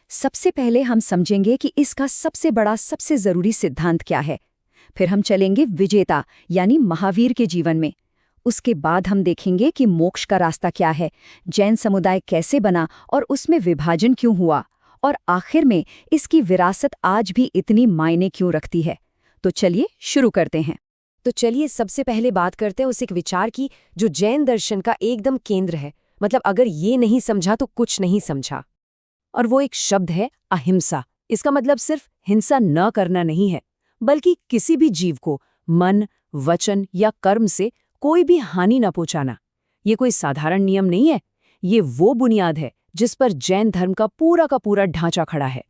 सबसे पहले हम समझेंगे कि इसका सबसे बड़ा, सबसे जरूरी सिद्धांत क्या है। फिर हम चलेंगे विजेता यानी महावीर के जीवन में। उसके बाद हम देखेंगे कि मोक्ष का रास्ता क्या है, जैन समुदाय कैसे बना और उसमें विभाजन क्यों हुआ, और आखिर में इसकी विरासत आज भी इतनी मायने क्यों रखती है। तो चलिए शुरू करते हैं। तो चलिए सबसे पहले बात करते हैं उस एक विचार की जो जैन दर्शन का एकदम केंद्र है। मतलब अगर ये नहीं समझा तो कुछ नहीं समझा। और वो एक शब्द है अहिंसा। इसका मतलब सिर्फ हिंसा न करना नहीं है, बल्कि किसी भी जीव को मन, वचन या कर्म से कोई भी हानि न पहुंचाना। ये कोई साधारण नियम नहीं है, ये वो बुनियाद है जिस पर जैन धर्म का पूरा ढांचा खड़ा है।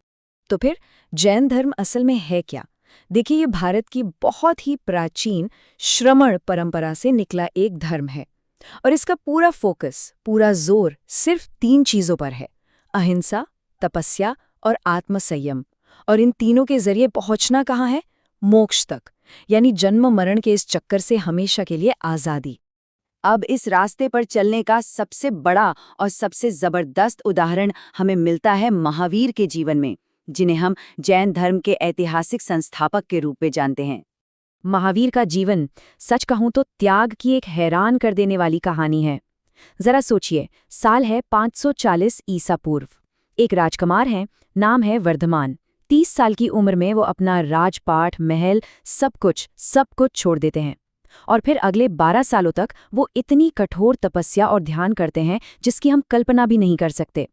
तो फिर जैन धर्म असल में है क्या? देखिए, ये भारत की बहुत ही प्राचीन श्रमण परंपरा से निकला एक धर्म है और इसका पूरा फोकस, पूरा जोर सिर्फ 3 चीजों पर है: अहिंसा, तपस्या और आत्मसंयम। और इन तीनों के जरिए पहुंचना कहाँ है? मोक्ष तक, यानी जन्म मरण के इस चक्कर से हमेशा के लिए आजादी। अब इस रास्ते पर चलने का सबसे बड़ा और सबसे जबरदस्त उदाहरण हमें मिलता है महावीर के जीवन में, जिन्हें हम जैन धर्म के ऐतिहासिक संस्थापक के रूप में जानते हैं। महावीर का जीवन, सच कहूं तो त्याग की एक हैरान कर देने वाली कहानी है। जरा सोचिए, साल है 540 ईसा पूर्व। एक राजकुमार है, नाम है वर्धमान। 30 साल की उम्र में वो अपना राजपाट, महल, सब कुछ छोड़ देते हैं और फिर अगले 12 सालों तक वो इतनी कठोर तपस्या और ध्यान करते हैं जिसकी हम कल्पना भी नहीं कर सकते।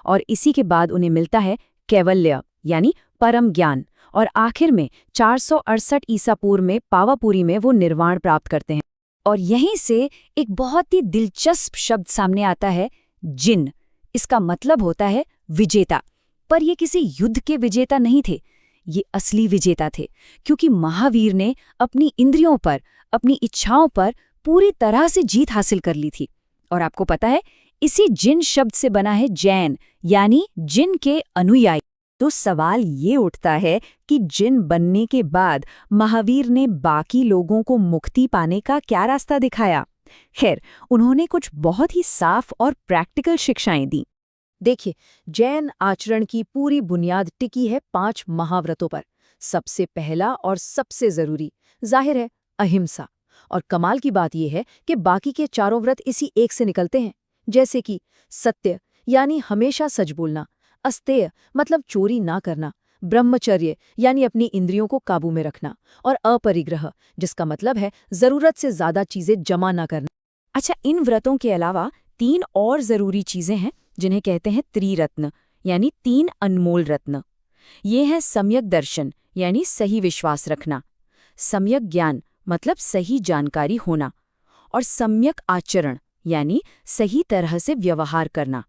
और इसी के बाद उन्हें मिलता है कैवल्य यानी परम ज्ञान, और आखिर में 468 ईसा पूर्व में पावापुरी में वो निर्वाण प्राप्त करते हैं। और यहीं से एक बहुत ही दिलचस्प शब्द सामने आता है, जिन। इसका मतलब होता है विजेता। पर ये किसी युद्ध के विजेता नहीं थे, ये असली विजेता थे, क्योंकि महावीर ने अपनी इंद्रियों पर, अपनी इच्छाओं पर पूरी तरह से जीत हासिल कर ली थी। और आपको पता है, इसी जिन शब्द से बना है जैन, यानी जिन के अनुयायी। तो सवाल ये उठता है कि जिन बनने के बाद महावीर ने बाकी लोगों को मुक्ति पाने का क्या रास्ता दिखाया? खैर, उन्होंने कुछ बहुत ही साफ और प्रैक्टिकल शिक्षाएं दी। देखिए, जैन आचरण की पूरी बुनियाद टिकी है 5 महाव्रतों पर। सबसे पहला और सबसे जरूरी, जाहिर है, अहिंसा। और कमाल की बात यह है कि बाकी के 4 व्रत इसी एक से निकलते हैं, जैसे कि सत्य यानी हमेशा सच बोलना, अस्तेय मतलब चोरी ना करना, ब्रह्मचर्य यानी अपनी इंद्रियों को काबू में रखना, और अपरिग्रह जिसका मतलब है जरूरत से ज्यादा चीजें जमा ना करना। अच्छा, इन व्रतों के अलावा 3 और जरूरी चीजें हैं जिन्हें कहते हैं त्रिरत्न, यानी 3 अनमोल रत्न। ये है सम्यक दर्शन यानी सही विश्वास रखना, सम्यक ज्ञान मतलब सही जानकारी होना, और सम्यक आचरण यानी सही तरह से व्यवहार करना।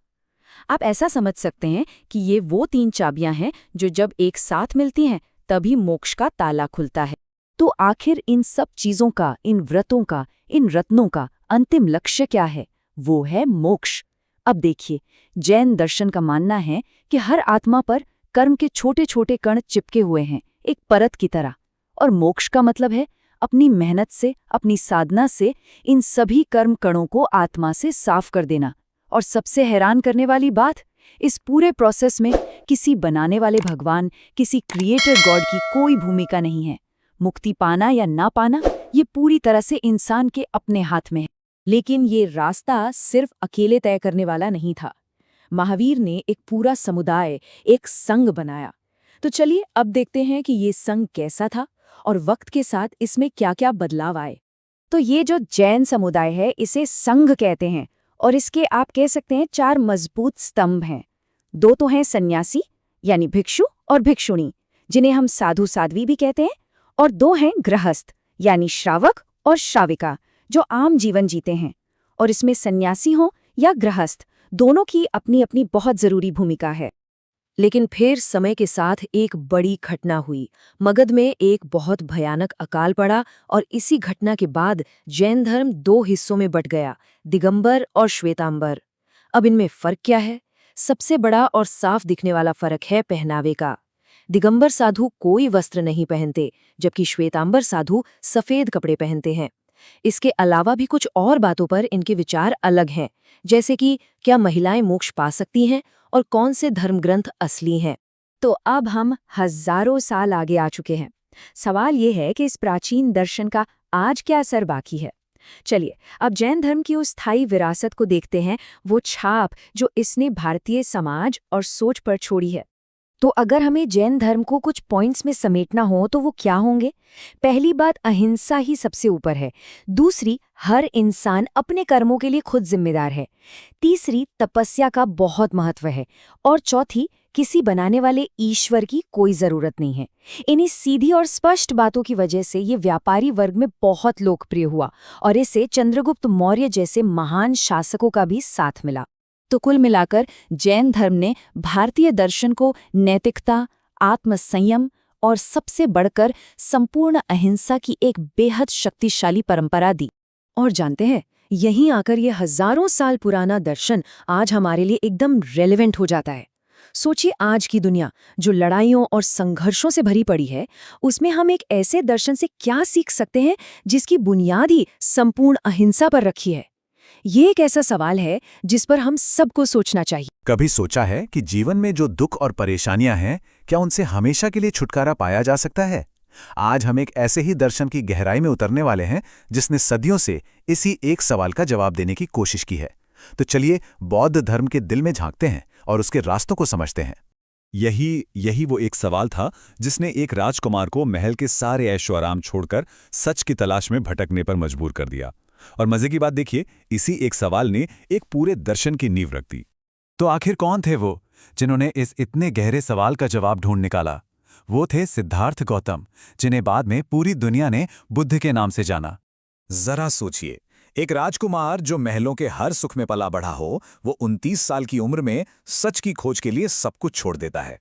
आप ऐसा समझ सकते हैं कि ये वो 3 चाबियां हैं जो जब एक साथ मिलती हैं तभी मोक्ष का ताला खुलता है। तो आखिर इन सब चीजों का, इन व्रतों का, इन रत्नों का अंतिम लक्ष्य क्या है? वो है मोक्ष। अब देखिए, जैन दर्शन का मानना है कि हर आत्मा पर कर्म के छोटे छोटे कण चिपके हुए हैं, एक परत की तरह। और मोक्ष का मतलब है अपनी मेहनत से, अपनी साधना से इन सभी कर्म कणों को आत्मा से साफ कर देना। और सबसे हैरान करने वाली बात, इस पूरे प्रोसेस में किसी बनाने वाले भगवान, किसी क्रिएटर गॉड की कोई भूमिका नहीं है। मुक्ति पाना या ना पाना, ये पूरी तरह से इंसान के अपने हाथ में है। लेकिन ये रास्ता सिर्फ अकेले तय करने वाला नहीं था। महावीर ने एक पूरा समुदाय, एक संघ बनाया। तो चलिए अब देखते हैं कि ये संघ कैसा था और वक्त के साथ इसमें क्या-क्या बदलाव आए। तो ये जो जैन समुदाय है, इसे संघ कहते हैं, और इसके आप कह सकते हैं 4 मजबूत स्तंभ हैं। 2 तो हैं सन्यासी यानी भिक्षु और भिक्षुणी, जिन्हें हम साधु साध्वी भी कहते हैं, और 2 हैं गृहस्थ यानी श्रावक और श्राविका, जो आम जीवन जीते हैं। और इसमें सन्यासी हो या गृहस्थ, दोनों की अपनी अपनी बहुत जरूरी भूमिका है। लेकिन फिर समय के साथ एक बड़ी घटना हुई। मगध में एक बहुत भयानक अकाल पड़ा, और इसी घटना के बाद जैन धर्म 2 हिस्सों में बंट गया, दिगंबर और श्वेतांबर। अब इनमें फर्क क्या है? सबसे बड़ा और साफ दिखने वाला फर्क है पहनावे का। दिगंबर साधु कोई वस्त्र नहीं पहनते, जबकि श्वेतांबर साधु सफेद कपड़े पहनते हैं। इसके अलावा भी कुछ और बातों पर इनके विचार अलग हैं, जैसे कि क्या महिलाएं मोक्ष पा सकती हैं और कौन से धर्मग्रंथ असली हैं। तो अब हम हजारों साल आगे आ चुके हैं। सवाल ये है कि इस प्राचीन दर्शन का आज क्या असर बाकी है। चलिए अब जैन धर्म की उस स्थायी विरासत को देखते हैं, वो छाप जो इसने भारतीय समाज और सोच पर छोड़ी है। तो अगर हमें जैन धर्म को कुछ पॉइंट्स में समेटना हो तो वो क्या होंगे? पहली बात, अहिंसा ही सबसे ऊपर है। दूसरी, हर इंसान अपने कर्मों के लिए खुद जिम्मेदार है। तीसरी, तपस्या का बहुत महत्व है। और चौथी, किसी बनाने वाले ईश्वर की कोई जरूरत नहीं है। इन्हीं सीधी और स्पष्ट बातों की वजह से ये व्यापारी वर्ग में बहुत लोकप्रिय हुआ, और इसे चंद्रगुप्त मौर्य जैसे महान शासकों का भी साथ मिला। तो कुल मिलाकर जैन धर्म ने भारतीय दर्शन को नैतिकता, आत्मसंयम और सबसे बढ़कर संपूर्ण अहिंसा की एक बेहद शक्तिशाली परंपरा दी। और जानते हैं, यहीं आकर ये हजारों साल पुराना दर्शन आज हमारे लिए एकदम रेलेवेंट हो जाता है। सोचिए, आज की दुनिया जो लड़ाइयों और संघर्षों से भरी पड़ी है, उसमें हम एक ऐसे दर्शन से क्या सीख सकते हैं जिसकी बुनियाद ही संपूर्ण अहिंसा पर रखी है? ये एक ऐसा सवाल है जिस पर हम सबको सोचना चाहिए। कभी सोचा है कि जीवन में जो दुख और परेशानियां हैं, क्या उनसे हमेशा के लिए छुटकारा पाया जा सकता है? आज हम एक ऐसे ही दर्शन की गहराई में उतरने वाले हैं जिसने सदियों से इसी एक सवाल का जवाब देने की कोशिश की है। तो चलिए बौद्ध धर्म के दिल में झांकते हैं और उसके रास्तों को समझते हैं। यही वो एक सवाल था जिसने एक राजकुमार को महल के सारे ऐशो आराम छोड़कर सच की तलाश में भटकने पर मजबूर कर दिया। और मजे की बात देखिए, इसी एक सवाल ने एक पूरे दर्शन की नींव रख दी। तो आखिर कौन थे वो जिन्होंने इस इतने गहरे सवाल का जवाब ढूंढ निकाला? वो थे सिद्धार्थ गौतम, जिन्हें बाद में पूरी दुनिया ने बुद्ध के नाम से जाना। जरा सोचिए, एक राजकुमार जो महलों के हर सुख में पला बढ़ा हो, वो 29 साल की उम्र में सच की खोज के लिए सब कुछ छोड़ देता है।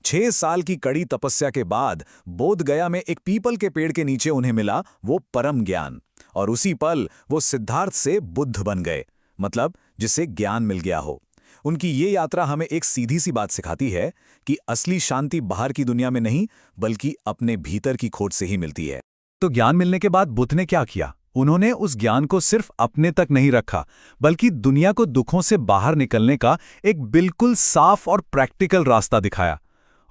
6 साल की कड़ी तपस्या के बाद बोध गया में एक पीपल के पेड़ के नीचे उन्हें मिला वो परम ज्ञान, और उसी पल वो सिद्धार्थ से बुद्ध बन गए, मतलब जिसे ज्ञान मिल गया हो। उनकी ये यात्रा हमें एक सीधी सी बात सिखाती है कि असली शांति बाहर की दुनिया में नहीं, बल्कि अपने भीतर की खोज से ही मिलती है। तो ज्ञान मिलने के बाद बुद्ध ने क्या किया? उन्होंने उस ज्ञान को सिर्फ अपने तक नहीं रखा, बल्कि दुनिया को दुखों से बाहर निकलने का एक बिल्कुल साफ और प्रैक्टिकल रास्ता दिखाया।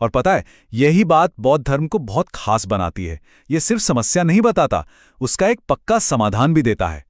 और पता है, यही बात बौद्ध धर्म को बहुत खास बनाती है। ये सिर्फ समस्या नहीं बताता, उसका एक पक्का समाधान भी देता है।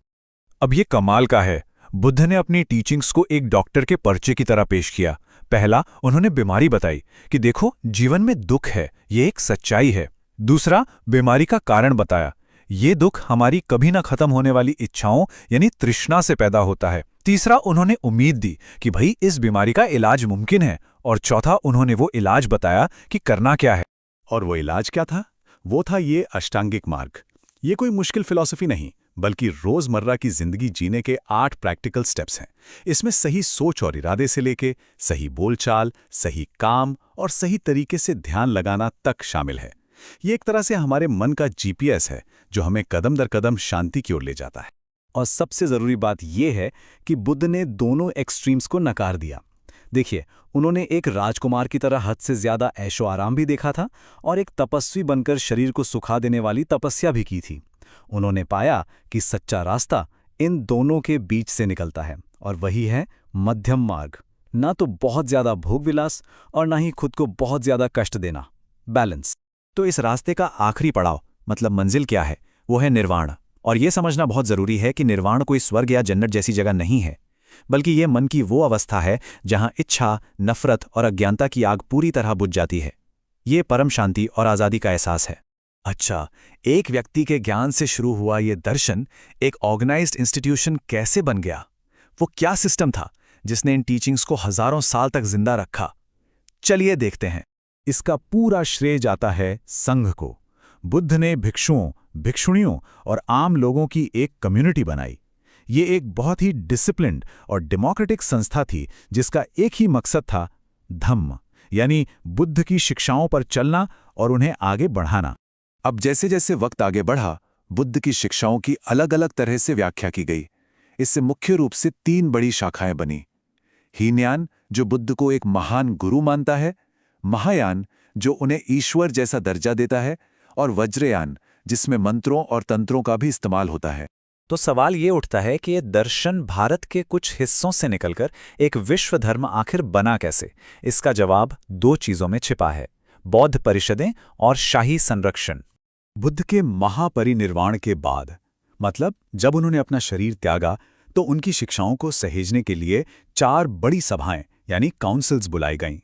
अब ये कमाल का है, बुद्ध ने अपनी टीचिंग्स को एक डॉक्टर के पर्चे की तरह पेश किया। पहला, उन्होंने बीमारी बताई कि देखो, जीवन में दुख है, ये एक सच्चाई है। दूसरा, बीमारी का कारण बताया, ये दुख हमारी कभी ना खत्म होने वाली इच्छाओं यानी तृष्णा से पैदा होता है। तीसरा, उन्होंने उम्मीद दी कि भाई इस बीमारी का इलाज मुमकिन है। और चौथा, उन्होंने वो इलाज बताया कि करना क्या है। और वो इलाज क्या था? वो था ये अष्टांगिक मार्ग। ये कोई मुश्किल फिलॉसफी नहीं, बल्कि रोजमर्रा की जिंदगी जीने के 8 प्रैक्टिकल स्टेप्स हैं। इसमें सही सोच और इरादे से लेके सही बोलचाल, सही काम और सही तरीके से ध्यान लगाना तक शामिल है। ये एक तरह से हमारे मन का जीपीएस है, जो हमें कदम दर कदम शांति की ओर ले जाता है। और सबसे जरूरी बात यह है कि बुद्ध ने दोनों एक्सट्रीम्स को नकार दिया। देखिए, उन्होंने एक राजकुमार की तरह हद से ज्यादा ऐशो आराम भी देखा था और एक तपस्वी बनकर शरीर को सुखा देने वाली तपस्या भी की थी। उन्होंने पाया कि सच्चा रास्ता इन दोनों के बीच से निकलता है, और वही है मध्यम मार्ग। ना तो बहुत ज्यादा भोग विलास और ना ही खुद को बहुत ज्यादा कष्ट देना, बैलेंस। तो इस रास्ते का आखिरी पड़ाव, मतलब मंजिल क्या है? वो है निर्वाण। और ये समझना बहुत जरूरी है कि निर्वाण कोई स्वर्ग या जन्नत जैसी जगह नहीं है, बल्कि ये मन की वो अवस्था है जहां इच्छा, नफरत और अज्ञानता की आग पूरी तरह बुझ जाती है। ये परम शांति और आज़ादी का एहसास है। अच्छा, एक व्यक्ति के ज्ञान से शुरू हुआ ये दर्शन एक ऑर्गेनाइज्ड इंस्टीट्यूशन कैसे बन गया? वो क्या सिस्टम था जिसने इन टीचिंग्स को हजारों साल तक जिंदा रखा? चलिए देखते हैं। इसका पूरा श्रेय जाता है संघ को। बुद्ध ने भिक्षुओं, भिक्षुणियों और आम लोगों की एक कम्युनिटी बनाई। ये एक बहुत ही डिसिप्लिन्ड और डेमोक्रेटिक संस्था थी, जिसका एक ही मकसद था धम्म, यानी बुद्ध की शिक्षाओं पर चलना और उन्हें आगे बढ़ाना। अब जैसे जैसे वक्त आगे बढ़ा, बुद्ध की शिक्षाओं की अलग अलग तरह से व्याख्या की गई। इससे मुख्य रूप से 3 बड़ी शाखाएं बनी। हीनयान, जो बुद्ध को एक महान गुरु मानता है, महायान, जो उन्हें ईश्वर जैसा दर्जा देता है, और वज्रयान, जिसमें मंत्रों और तंत्रों का भी इस्तेमाल होता है। तो सवाल ये उठता है कि ये दर्शन भारत के कुछ हिस्सों से निकलकर एक विश्व धर्म आखिर बना कैसे? इसका जवाब 2 चीजों में छिपा है: बौद्ध परिषदें और शाही संरक्षण। बुद्ध के महापरिनिर्वाण के बाद, मतलब जब उन्होंने अपना शरीर त्यागा, तो उनकी शिक्षाओं को सहेजने के लिए 4 बड़ी सभाएं यानी काउंसिल्स बुलाई गईं।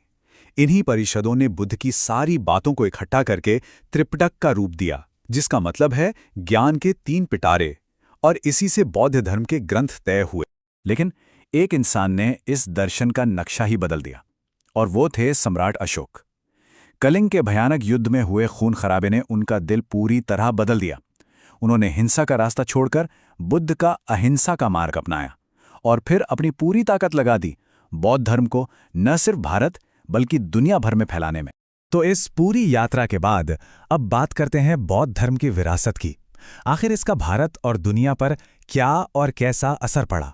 इन्हीं परिषदों ने बुद्ध की सारी बातों को इकट्ठा करके त्रिपिटक का रूप दिया, जिसका मतलब है ज्ञान के 3 पिटारे, और इसी से बौद्ध धर्म के ग्रंथ तय हुए। लेकिन एक इंसान ने इस दर्शन का नक्शा ही बदल दिया, और वो थे सम्राट अशोक। कलिंग के भयानक युद्ध में हुए खून खराबे ने उनका दिल पूरी तरह बदल दिया। उन्होंने हिंसा का रास्ता छोड़कर बुद्ध का अहिंसा का मार्ग अपनाया, और फिर अपनी पूरी ताकत लगा दी बौद्ध धर्म को न सिर्फ भारत बल्कि दुनिया भर में फैलाने में। तो इस पूरी यात्रा के बाद अब बात करते हैं बौद्ध धर्म की विरासत की। आखिर इसका भारत और दुनिया पर क्या और कैसा असर पड़ा?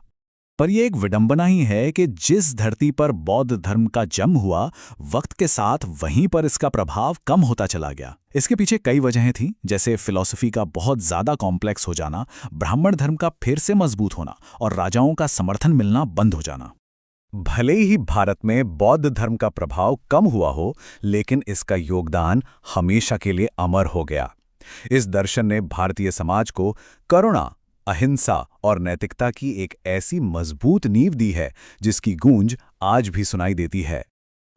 पर यह एक विडंबना ही है कि जिस धरती पर बौद्ध धर्म का जन्म हुआ, वक्त के साथ वहीं पर इसका प्रभाव कम होता चला गया। इसके पीछे कई वजहें थीं, जैसे फिलॉसफी का बहुत ज्यादा कॉम्प्लेक्स हो जाना, ब्राह्मण धर्म का फिर से मजबूत होना और राजाओं का समर्थन मिलना बंद हो जाना। भले ही भारत में बौद्ध धर्म का प्रभाव कम हुआ हो, लेकिन इसका योगदान हमेशा के लिए अमर हो गया। इस दर्शन ने भारतीय समाज को करुणा, अहिंसा और नैतिकता की एक ऐसी मजबूत नींव दी है जिसकी गूंज आज भी सुनाई देती है।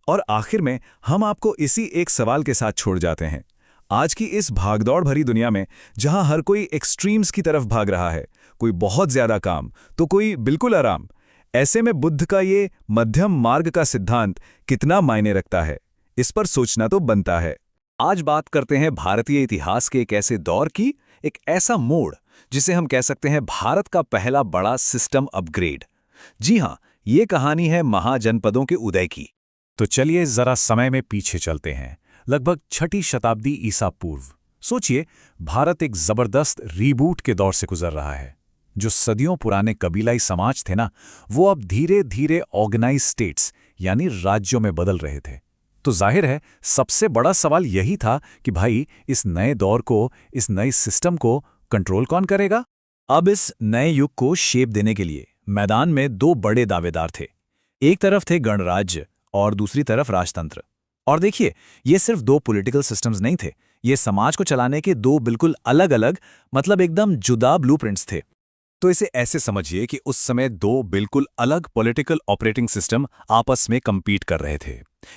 और आखिर में हम आपको इसी एक सवाल के साथ छोड़ जाते हैं। आज की इस भागदौड़ भरी दुनिया में, जहां हर कोई एक्सट्रीम्स की तरफ भाग रहा है, कोई बहुत ज्यादा काम तो कोई बिल्कुल आराम, ऐसे में बुद्ध का ये मध्यम मार्ग का सिद्धांत कितना मायने रखता है, इस पर सोचना तो बनता है। आज बात करते हैं भारतीय इतिहास के एक ऐसे दौर की, एक ऐसा मोड़ जिसे हम कह सकते हैं भारत का पहला बड़ा सिस्टम अपग्रेड। जी हां, ये कहानी है महाजनपदों के उदय की। तो चलिए जरा समय में पीछे चलते हैं, लगभग 6ठी शताब्दी ईसा पूर्व। सोचिए, भारत एक जबरदस्त रीबूट के दौर से गुजर रहा है। जो सदियों पुराने कबीलाई समाज थे ना, वो अब धीरे धीरे ऑर्गेनाइज स्टेट्स यानी राज्यों में बदल रहे थे। तो जाहिर है सबसे बड़ा सवाल यही था कि भाई, इस नए दौर को, इस नए सिस्टम को कंट्रोल कौन करेगा? अब इस नए युग को शेप देने के लिए मैदान में 2 बड़े दावेदार थे। एक तरफ थे गणराज्य और दूसरी तरफ राजतंत्र। और देखिए, ये सिर्फ 2 पॉलिटिकल सिस्टम्स नहीं थे, ये समाज को चलाने के 2 बिल्कुल अलग अलग, मतलब एकदम जुदा ब्लूप्रिंट्स थे। तो इसे ऐसे समझिए कि उस समय 2 बिल्कुल अलग पॉलिटिकल ऑपरेटिंग सिस्टम आपस में कंपीट कर रहे थे।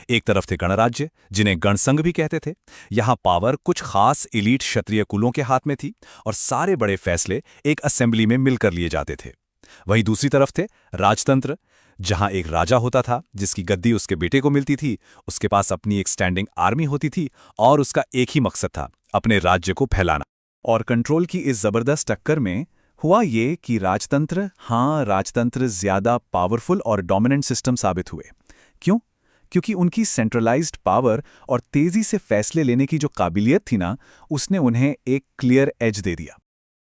एक तरफ थे गणराज्य, जिन्हें गणसंघ भी कहते थे। यहां पावर कुछ खास इलीट क्षत्रिय कुलों के हाथ में थी और सारे बड़े फैसले एक असेंबली में मिलकर लिए जाते थे। वहीं दूसरी तरफ थे राजतंत्र, जहां एक राजा होता था जिसकी गद्दी उसके बेटे को मिलती थी, उसके पास अपनी एक स्टैंडिंग आर्मी होती थी और उसका एक ही मकसद था, अपने राज्य को फैलाना। और कंट्रोल की इस जबरदस्त टक्कर में हुआ ये कि राजतंत्र ज्यादा पावरफुल और डोमिनेंट सिस्टम साबित हुए। क्यों? क्योंकि उनकी सेंट्रलाइज्ड पावर और तेजी से फैसले लेने की जो काबिलियत थी ना, उसने उन्हें एक क्लियर एज दे दिया।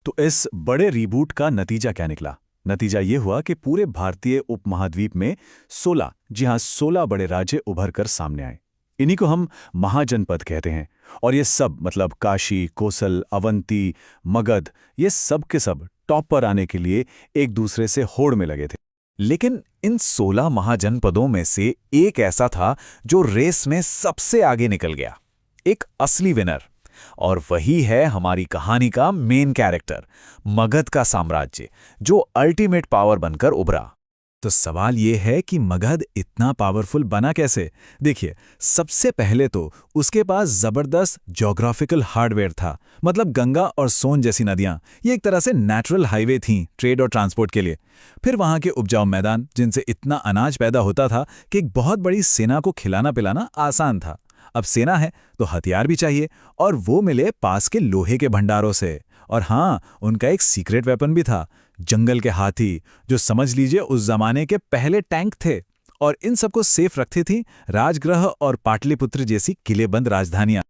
तो इस बड़े रीबूट का नतीजा क्या निकला? नतीजा ये हुआ कि पूरे भारतीय उपमहाद्वीप में 16 बड़े राज्य उभर कर सामने आए। इन्हीं को हम महाजनपद कहते हैं। और ये सब मतलब काशी, कोसल, अवंती, मगध, ये सब के सब टॉप पर आने के लिए एक दूसरे से होड़ में लगे थे। लेकिन इन 16 महाजनपदों में से एक ऐसा था जो रेस में सबसे आगे निकल गया, एक असली विनर। और वही है हमारी कहानी का मेन कैरेक्टर, मगध का साम्राज्य, जो अल्टीमेट पावर बनकर उभरा। तो सवाल ये है कि मगध इतना पावरफुल बना कैसे? देखिए, सबसे पहले तो उसके पास जबरदस्त ज्योग्राफिकल हार्डवेयर था। मतलब गंगा और सोन जैसी नदियां, ये एक तरह से नेचुरल हाईवे थीं ट्रेड और ट्रांसपोर्ट के लिए। फिर वहां के उपजाऊ मैदान, जिनसे इतना अनाज पैदा होता था कि एक बहुत बड़ी सेना को खिलाना पिलाना आसान था। अब सेना है तो हथियार भी चाहिए, और वो मिले पास के लोहे के भंडारों से। और हाँ, उनका एक सीक्रेट वेपन भी था, जंगल के हाथी, जो समझ लीजिए उस जमाने के पहले टैंक थे। और इन सबको सेफ रखती थी राजगृह और पाटलिपुत्र जैसी किलेबंद राजधानियां।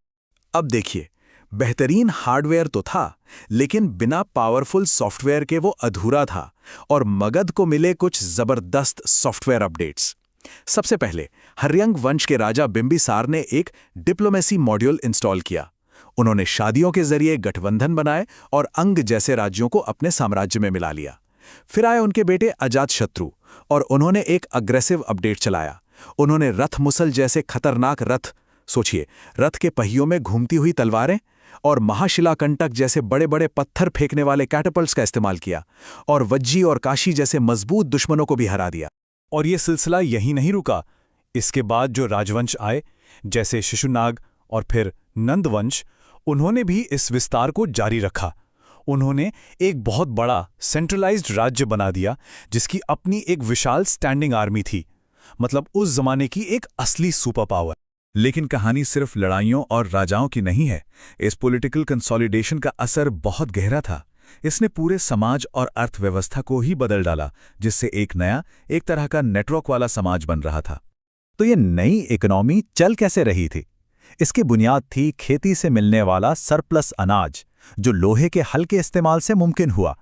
अब देखिए, बेहतरीन हार्डवेयर तो था, लेकिन बिना पावरफुल सॉफ्टवेयर के वो अधूरा था। और मगध को मिले कुछ जबरदस्त सॉफ्टवेयर अपडेट्स। सबसे पहले हर्यंग वंश के राजा बिंबिसार ने एक डिप्लोमेसी मॉड्यूल इंस्टॉल किया। उन्होंने शादियों के जरिए गठबंधन बनाए और अंग जैसे राज्यों को अपने साम्राज्य में मिला लिया। फिर आए उनके बेटे अजातशत्रु, और उन्होंने एक अग्रेसिव अपडेट चलाया। उन्होंने रथ मुसल जैसे खतरनाक रथ, सोचिए, रथ के पहियों में घूमती हुई तलवारें, और महाशिलाकंटक जैसे बड़े बड़े पत्थर फेंकने वाले कैटapults का इस्तेमाल किया, और वज्जी और काशी जैसे मजबूत दुश्मनों को भी हरा दिया। और ये सिलसिला यहीं नहीं रुका। इसके बाद जो राजवंश आए, जैसे शिशुनाग और फिर नंदवंश, उन्होंने भी इस विस्तार को जारी रखा। उन्होंने एक बहुत बड़ा सेंट्रलाइज्ड राज्य बना दिया, जिसकी अपनी एक विशाल स्टैंडिंग आर्मी थी। मतलब उस जमाने की एक असली सुपर पावर। लेकिन कहानी सिर्फ लड़ाइयों और राजाओं की नहीं है। इस पॉलिटिकल कंसोलिडेशन का असर बहुत गहरा था। इसने पूरे समाज और अर्थव्यवस्था को ही बदल डाला, जिससे एक नया, एक तरह का नेटवर्क वाला समाज बन रहा था। तो ये नई इकोनॉमी चल कैसे रही थी? इसकी बुनियाद थी खेती से मिलने वाला सरप्लस अनाज, जो लोहे के हल्के इस्तेमाल से मुमकिन हुआ।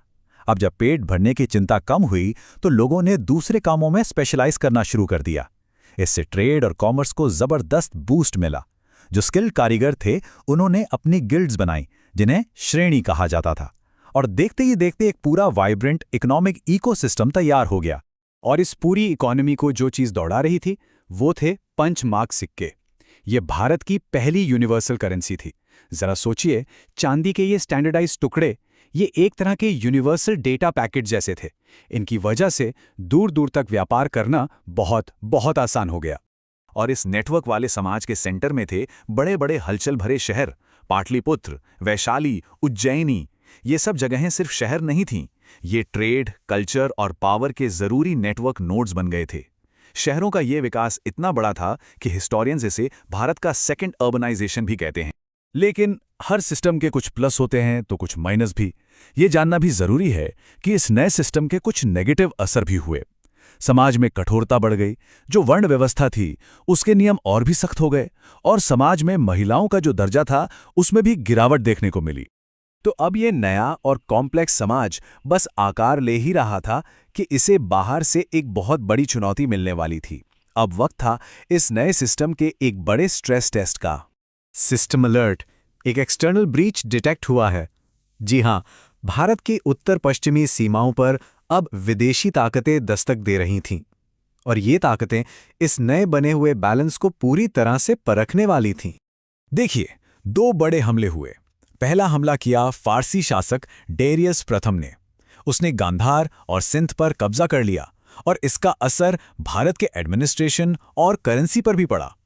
अब जब पेट भरने की चिंता कम हुई, तो लोगों ने दूसरे कामों में स्पेशलाइज करना शुरू कर दिया। इससे ट्रेड और कॉमर्स को जबरदस्त बूस्ट मिला। जो स्किल्ड कारीगर थे, उन्होंने अपनी गिल्ड्स बनाई, जिन्हें श्रेणी कहा जाता था। और देखते ही देखते एक पूरा वाइब्रेंट इकोनॉमिक इकोसिस्टम तैयार हो गया। और इस पूरी इकोनॉमी को जो चीज़ दौड़ा रही थी, वो थे पंचमार्क सिक्के। ये भारत की पहली यूनिवर्सल करेंसी थी। जरा सोचिए, चांदी के ये स्टैंडर्डाइज टुकड़े, ये एक तरह के यूनिवर्सल डेटा पैकेट जैसे थे। इनकी वजह से दूर दूर तक व्यापार करना बहुत बहुत आसान हो गया। और इस नेटवर्क वाले समाज के सेंटर में थे बड़े बड़े हलचल भरे शहर, पाटलिपुत्र, वैशाली, उज्जैनी। ये सब जगहें सिर्फ शहर नहीं थीं, ये ट्रेड, कल्चर और पावर के जरूरी नेटवर्क नोड्स बन गए थे। शहरों का ये विकास इतना बड़ा था कि हिस्टोरियंस इसे भारत का सेकंड अर्बनाइजेशन भी कहते हैं। लेकिन हर सिस्टम के कुछ प्लस होते हैं तो कुछ माइनस भी। ये जानना भी जरूरी है कि इस नए सिस्टम के कुछ नेगेटिव असर भी हुए। समाज में कठोरता बढ़ गई, जो वर्ण व्यवस्था थी उसके नियम और भी सख्त हो गए, और समाज में महिलाओं का जो दर्जा था उसमें भी गिरावट देखने को मिली। तो अब ये नया और कॉम्प्लेक्स समाज बस आकार ले ही रहा था कि इसे बाहर से एक बहुत बड़ी चुनौती मिलने वाली थी। अब वक्त था इस नए सिस्टम के एक बड़े स्ट्रेस टेस्ट का। सिस्टम अलर्ट, एक एक्सटर्नल ब्रीच डिटेक्ट हुआ है। जी हां, भारत की उत्तर पश्चिमी सीमाओं पर अब विदेशी ताकतें दस्तक दे रही थीं, और ये ताकतें इस नए बने हुए बैलेंस को पूरी तरह से परखने वाली थीं। देखिए, दो बड़े हमले हुए। पहला हमला किया फारसी शासक डेरियस प्रथम ने। उसने गांधार और सिंध पर कब्जा कर लिया, और इसका असर भारत के एडमिनिस्ट्रेशन और करेंसी पर भी पड़ा।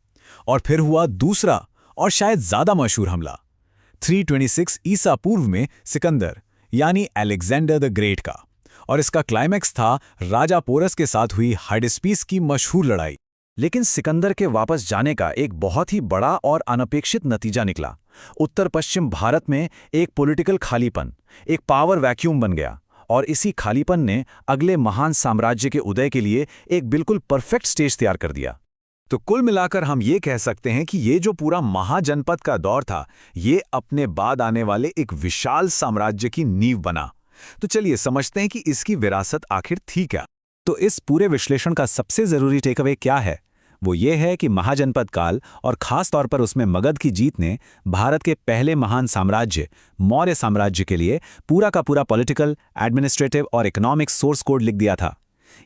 और फिर हुआ दूसरा और शायद ज्यादा मशहूर हमला 326 ईसा पूर्व में सिकंदर यानी अलेक्जेंडर द ग्रेट का, और इसका क्लाइमैक्स था राजा पोरस के साथ हुई हाइडेस्पीस की मशहूर लड़ाई। लेकिन सिकंदर के वापस जाने का एक बहुत ही बड़ा और अनपेक्षित नतीजा निकला। उत्तर पश्चिम भारत में एक पॉलिटिकल खालीपन, एक पावर वैक्यूम बन गया, और इसी खालीपन ने अगले महान साम्राज्य के उदय के लिए एक बिल्कुल परफेक्ट स्टेज तैयार कर दिया। तो कुल मिलाकर हम ये कह सकते हैं कि ये जो पूरा महाजनपद का दौर था, ये अपने बाद आने वाले एक विशाल साम्राज्य की नींव बना। तो चलिए समझते हैं कि इसकी विरासत आखिर थी क्या। तो इस पूरे विश्लेषण का सबसे जरूरी टेकअवे क्या है? वो ये है कि महाजनपद काल और खास तौर पर उसमें मगध की जीत ने भारत के पहले महान साम्राज्य मौर्य साम्राज्य के लिए पूरा का पूरा पॉलिटिकल, एडमिनिस्ट्रेटिव और इकोनॉमिक सोर्स कोड लिख दिया था।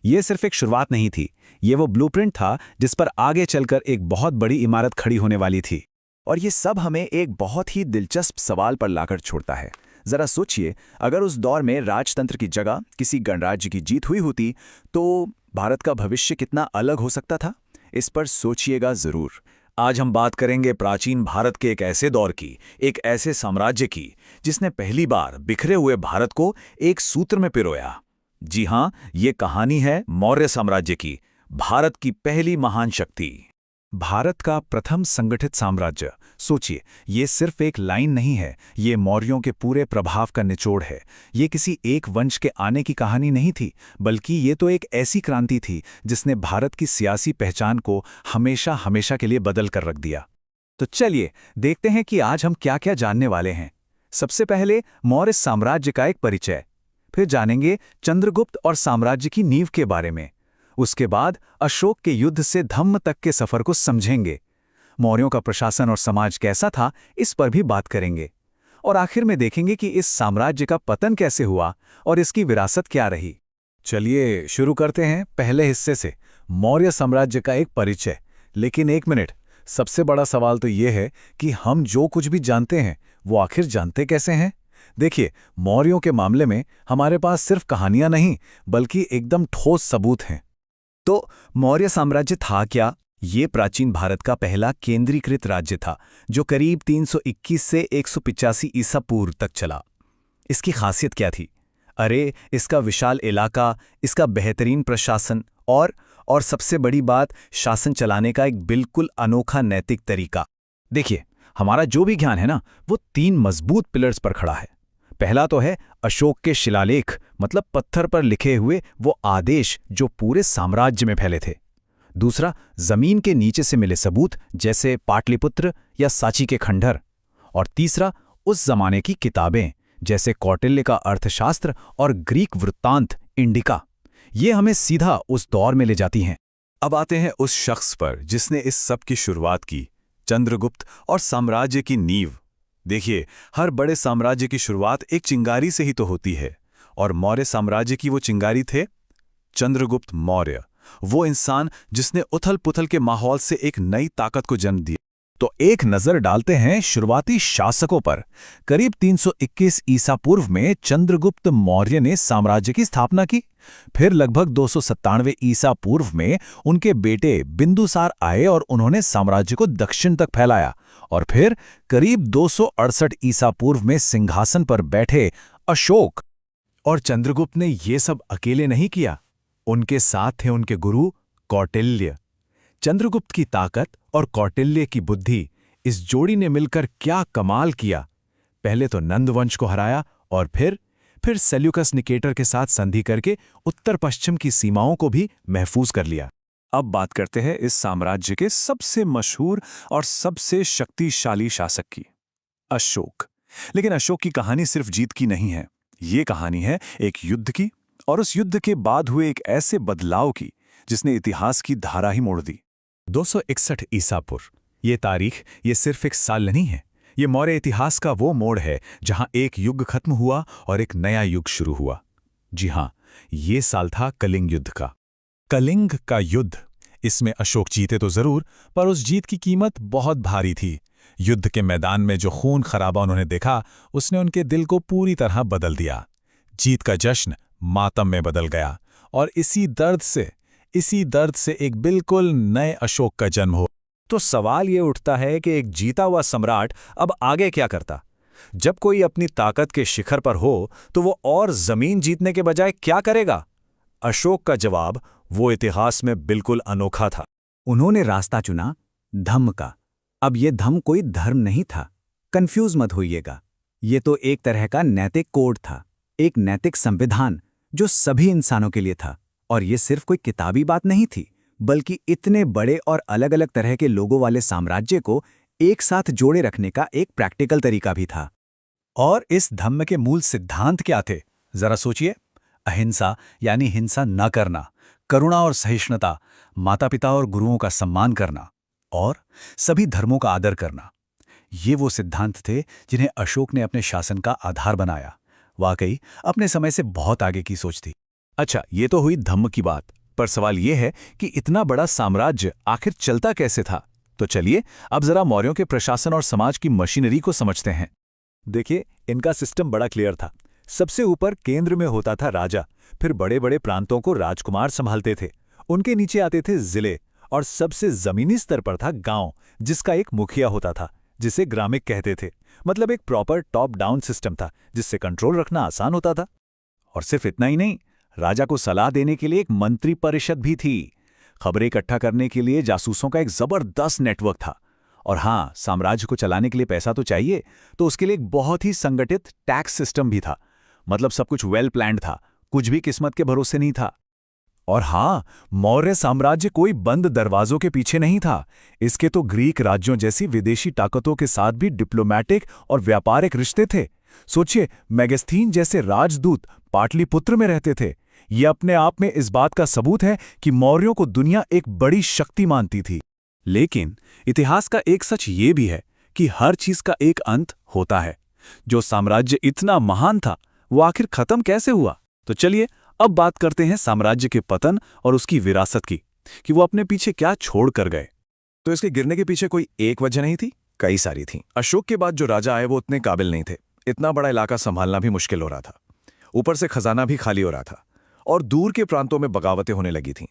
ये सिर्फ एक शुरुआत नहीं थी, ये वो ब्लूप्रिंट था जिस पर आगे चलकर एक बहुत बड़ी इमारत खड़ी होने वाली थी। और ये सब हमें एक बहुत ही दिलचस्प सवाल पर लाकर छोड़ता है। जरा सोचिए, अगर उस दौर में राजतंत्र की जगह किसी गणराज्य की जीत हुई होती तो भारत का भविष्य कितना अलग हो सकता था? इस पर सोचिएगा जरूर। आज हम बात करेंगे प्राचीन भारत के एक ऐसे दौर की, एक ऐसे साम्राज्य की जिसने पहली बार बिखरे हुए भारत को एक सूत्र में पिरोया। जी हां, ये कहानी है मौर्य साम्राज्य की, भारत की पहली महान शक्ति। भारत का प्रथम संगठित साम्राज्य। सोचिए, ये सिर्फ एक लाइन नहीं है, ये मौर्यों के पूरे प्रभाव का निचोड़ है। ये किसी एक वंश के आने की कहानी नहीं थी, बल्कि ये तो एक ऐसी क्रांति थी जिसने भारत की सियासी पहचान को हमेशा हमेशा के लिए बदल कर रख दिया। तो चलिए देखते हैं कि आज हम क्या क्या जानने वाले हैं। सबसे पहले मौर्य साम्राज्य का एक परिचय, फिर जानेंगे चंद्रगुप्त और साम्राज्य की नींव के बारे में। उसके बाद अशोक के युद्ध से धम्म तक के सफर को समझेंगे। मौर्यों का प्रशासन और समाज कैसा था, इस पर भी बात करेंगे। और आखिर में देखेंगे कि इस साम्राज्य का पतन कैसे हुआ और इसकी विरासत क्या रही। चलिए शुरू करते हैं पहले हिस्से से, मौर्य साम्राज्य का एक परिचय। लेकिन एक मिनट, सबसे बड़ा सवाल तो ये है कि हम जो कुछ भी जानते हैं वो आखिर जानते कैसे हैं? देखिए, मौर्यों के मामले में हमारे पास सिर्फ कहानियां नहीं, बल्कि एकदम ठोस सबूत हैं। तो मौर्य साम्राज्य था क्या? ये प्राचीन भारत का पहला केंद्रीकृत राज्य था जो करीब 321 से 185 ईसा पूर्व तक चला। इसकी खासियत क्या थी? अरे, इसका विशाल इलाका, इसका बेहतरीन प्रशासन और सबसे बड़ी बात, शासन चलाने का एक बिल्कुल अनोखा नैतिक तरीका। देखिए, हमारा जो भी ज्ञान है ना, वो 3 मजबूत पिलर्स पर खड़ा है। पहला तो है अशोक के शिलालेख, मतलब पत्थर पर लिखे हुए वो आदेश जो पूरे साम्राज्य में फैले थे। दूसरा, जमीन के नीचे से मिले सबूत, जैसे पाटलिपुत्र या सांची के खंडहर। और तीसरा, उस जमाने की किताबें, जैसे कौटिल्य का अर्थशास्त्र और ग्रीक वृत्तांत इंडिका। ये हमें सीधा उस दौर में ले जाती हैं। अब आते हैं उस शख्स पर जिसने इस सब की शुरुआत की, चंद्रगुप्त और साम्राज्य की नींव। देखिए, हर बड़े साम्राज्य की शुरुआत एक चिंगारी से ही तो होती है, और मौर्य साम्राज्य की वो चिंगारी थे चंद्रगुप्त मौर्य, वो इंसान जिसने उथल-पुथल के माहौल से एक नई ताकत को जन्म दिया। तो एक नजर डालते हैं शुरुआती शासकों पर। करीब 321 ईसा पूर्व में चंद्रगुप्त मौर्य ने साम्राज्य की स्थापना की। फिर लगभग 297 ईसा पूर्व में उनके बेटे बिंदुसार आए और उन्होंने साम्राज्य को दक्षिण तक फैलाया। और फिर करीब 268 ईसा पूर्व में सिंहासन पर बैठे अशोक। और चंद्रगुप्त ने ये सब अकेले नहीं किया, उनके साथ थे उनके गुरु कौटिल्य। चंद्रगुप्त की ताकत और कौटिल्य की बुद्धि, इस जोड़ी ने मिलकर क्या कमाल किया। पहले तो नंद वंश को हराया और फिर सेल्यूकस निकेटर के साथ संधि करके उत्तर पश्चिम की सीमाओं को भी महफूज कर लिया। अब बात करते हैं इस साम्राज्य के सबसे मशहूर और सबसे शक्तिशाली शासक की, अशोक। लेकिन अशोक की कहानी सिर्फ जीत की नहीं है, ये कहानी है एक युद्ध की, और उस युद्ध के बाद हुए एक ऐसे बदलाव की जिसने इतिहास की धारा ही मोड़ दी। 261 ईसा पूर्व, ये तारीख, ये सिर्फ एक साल नहीं है, ये मौर्य इतिहास का वो मोड़ है जहां एक युग खत्म हुआ और एक नया युग शुरू हुआ। जी हां, ये साल था कलिंग युद्ध का। कलिंग का युद्ध, इसमें अशोक जीते तो जरूर, पर उस जीत की कीमत बहुत भारी थी। युद्ध के मैदान में जो खून खराबा उन्होंने देखा, उसने उनके दिल को पूरी तरह बदल दिया। जीत का जश्न मातम में बदल गया, और इसी दर्द से एक बिल्कुल नए अशोक का जन्म हो। तो सवाल ये उठता है कि एक जीता हुआ सम्राट अब आगे क्या करता? जब कोई अपनी ताकत के शिखर पर हो तो वो और जमीन जीतने के बजाय क्या करेगा? अशोक का जवाब वो इतिहास में बिल्कुल अनोखा था। उन्होंने रास्ता चुना धम्म का। अब ये धम्म कोई धर्म नहीं था, कंफ्यूज मत होइएगा। ये तो एक तरह का नैतिक कोड था, एक नैतिक संविधान जो सभी इंसानों के लिए था। और ये सिर्फ कोई किताबी बात नहीं थी, बल्कि इतने बड़े और अलग अलग तरह के लोगों वाले साम्राज्य को एक साथ जोड़े रखने का एक प्रैक्टिकल तरीका भी था। और इस धम्म के मूल सिद्धांत क्या थे, जरा सोचिए। अहिंसा यानी हिंसा न करना, करुणा और सहिष्णुता, माता पिता और गुरुओं का सम्मान करना, और सभी धर्मों का आदर करना। ये वो सिद्धांत थे जिन्हें अशोक ने अपने शासन का आधार बनाया। वाकई अपने समय से बहुत आगे की सोच थी। अच्छा, ये तो हुई धम्म की बात, पर सवाल ये है कि इतना बड़ा साम्राज्य आखिर चलता कैसे था? तो चलिए अब जरा मौर्यों के प्रशासन और समाज की मशीनरी को समझते हैं। देखिए, इनका सिस्टम बड़ा क्लियर था। सबसे ऊपर केंद्र में होता था राजा, फिर बड़े बड़े प्रांतों को राजकुमार संभालते थे। उनके नीचे आते थे जिले, और सबसे जमीनी स्तर पर था गांव, जिसका एक मुखिया होता था, जिसे ग्रामिक कहते थे। मतलब एक प्रॉपर टॉप डाउन सिस्टम था, जिससे कंट्रोल रखना आसान होता था। और सिर्फ इतना ही नहीं, राजा को सलाह देने के लिए एक मंत्री परिषद भी थी। खबरें इकट्ठा करने के लिए जासूसों का एक जबरदस्त नेटवर्क था। और हाँ, साम्राज्य को चलाने के लिए पैसा तो चाहिए, तो उसके लिए एक बहुत ही संगठित टैक्स सिस्टम भी था। मतलब सब कुछ वेल प्लान्ड था, कुछ भी किस्मत के भरोसे नहीं था। और हाँ, मौर्य साम्राज्य कोई बंद दरवाजों के पीछे नहीं था। इसके तो ग्रीक राज्यों जैसी विदेशी ताकतों के साथ भी डिप्लोमैटिक और व्यापारिक रिश्ते थे। सोचिए, मेगस्थीन जैसे राजदूत पाटलिपुत्र में रहते थे। ये अपने आप में इस बात का सबूत है कि मौर्यों को दुनिया एक बड़ी शक्ति मानती थी। लेकिन इतिहास का एक सच ये भी है कि हर चीज का एक अंत होता है। जो साम्राज्य इतना महान था, वो आखिर खत्म कैसे हुआ? तो चलिए अब बात करते हैं साम्राज्य के पतन और उसकी विरासत की, कि वो अपने पीछे क्या छोड़ कर गए। तो इसके गिरने के पीछे कोई एक वजह नहीं थी, कई सारी थी। अशोक के बाद जो राजा आए वो उतने काबिल नहीं थे। इतना बड़ा इलाका संभालना भी मुश्किल हो रहा था, ऊपर से खजाना भी खाली हो रहा था, और दूर के प्रांतों में बगावतें होने लगी थीं।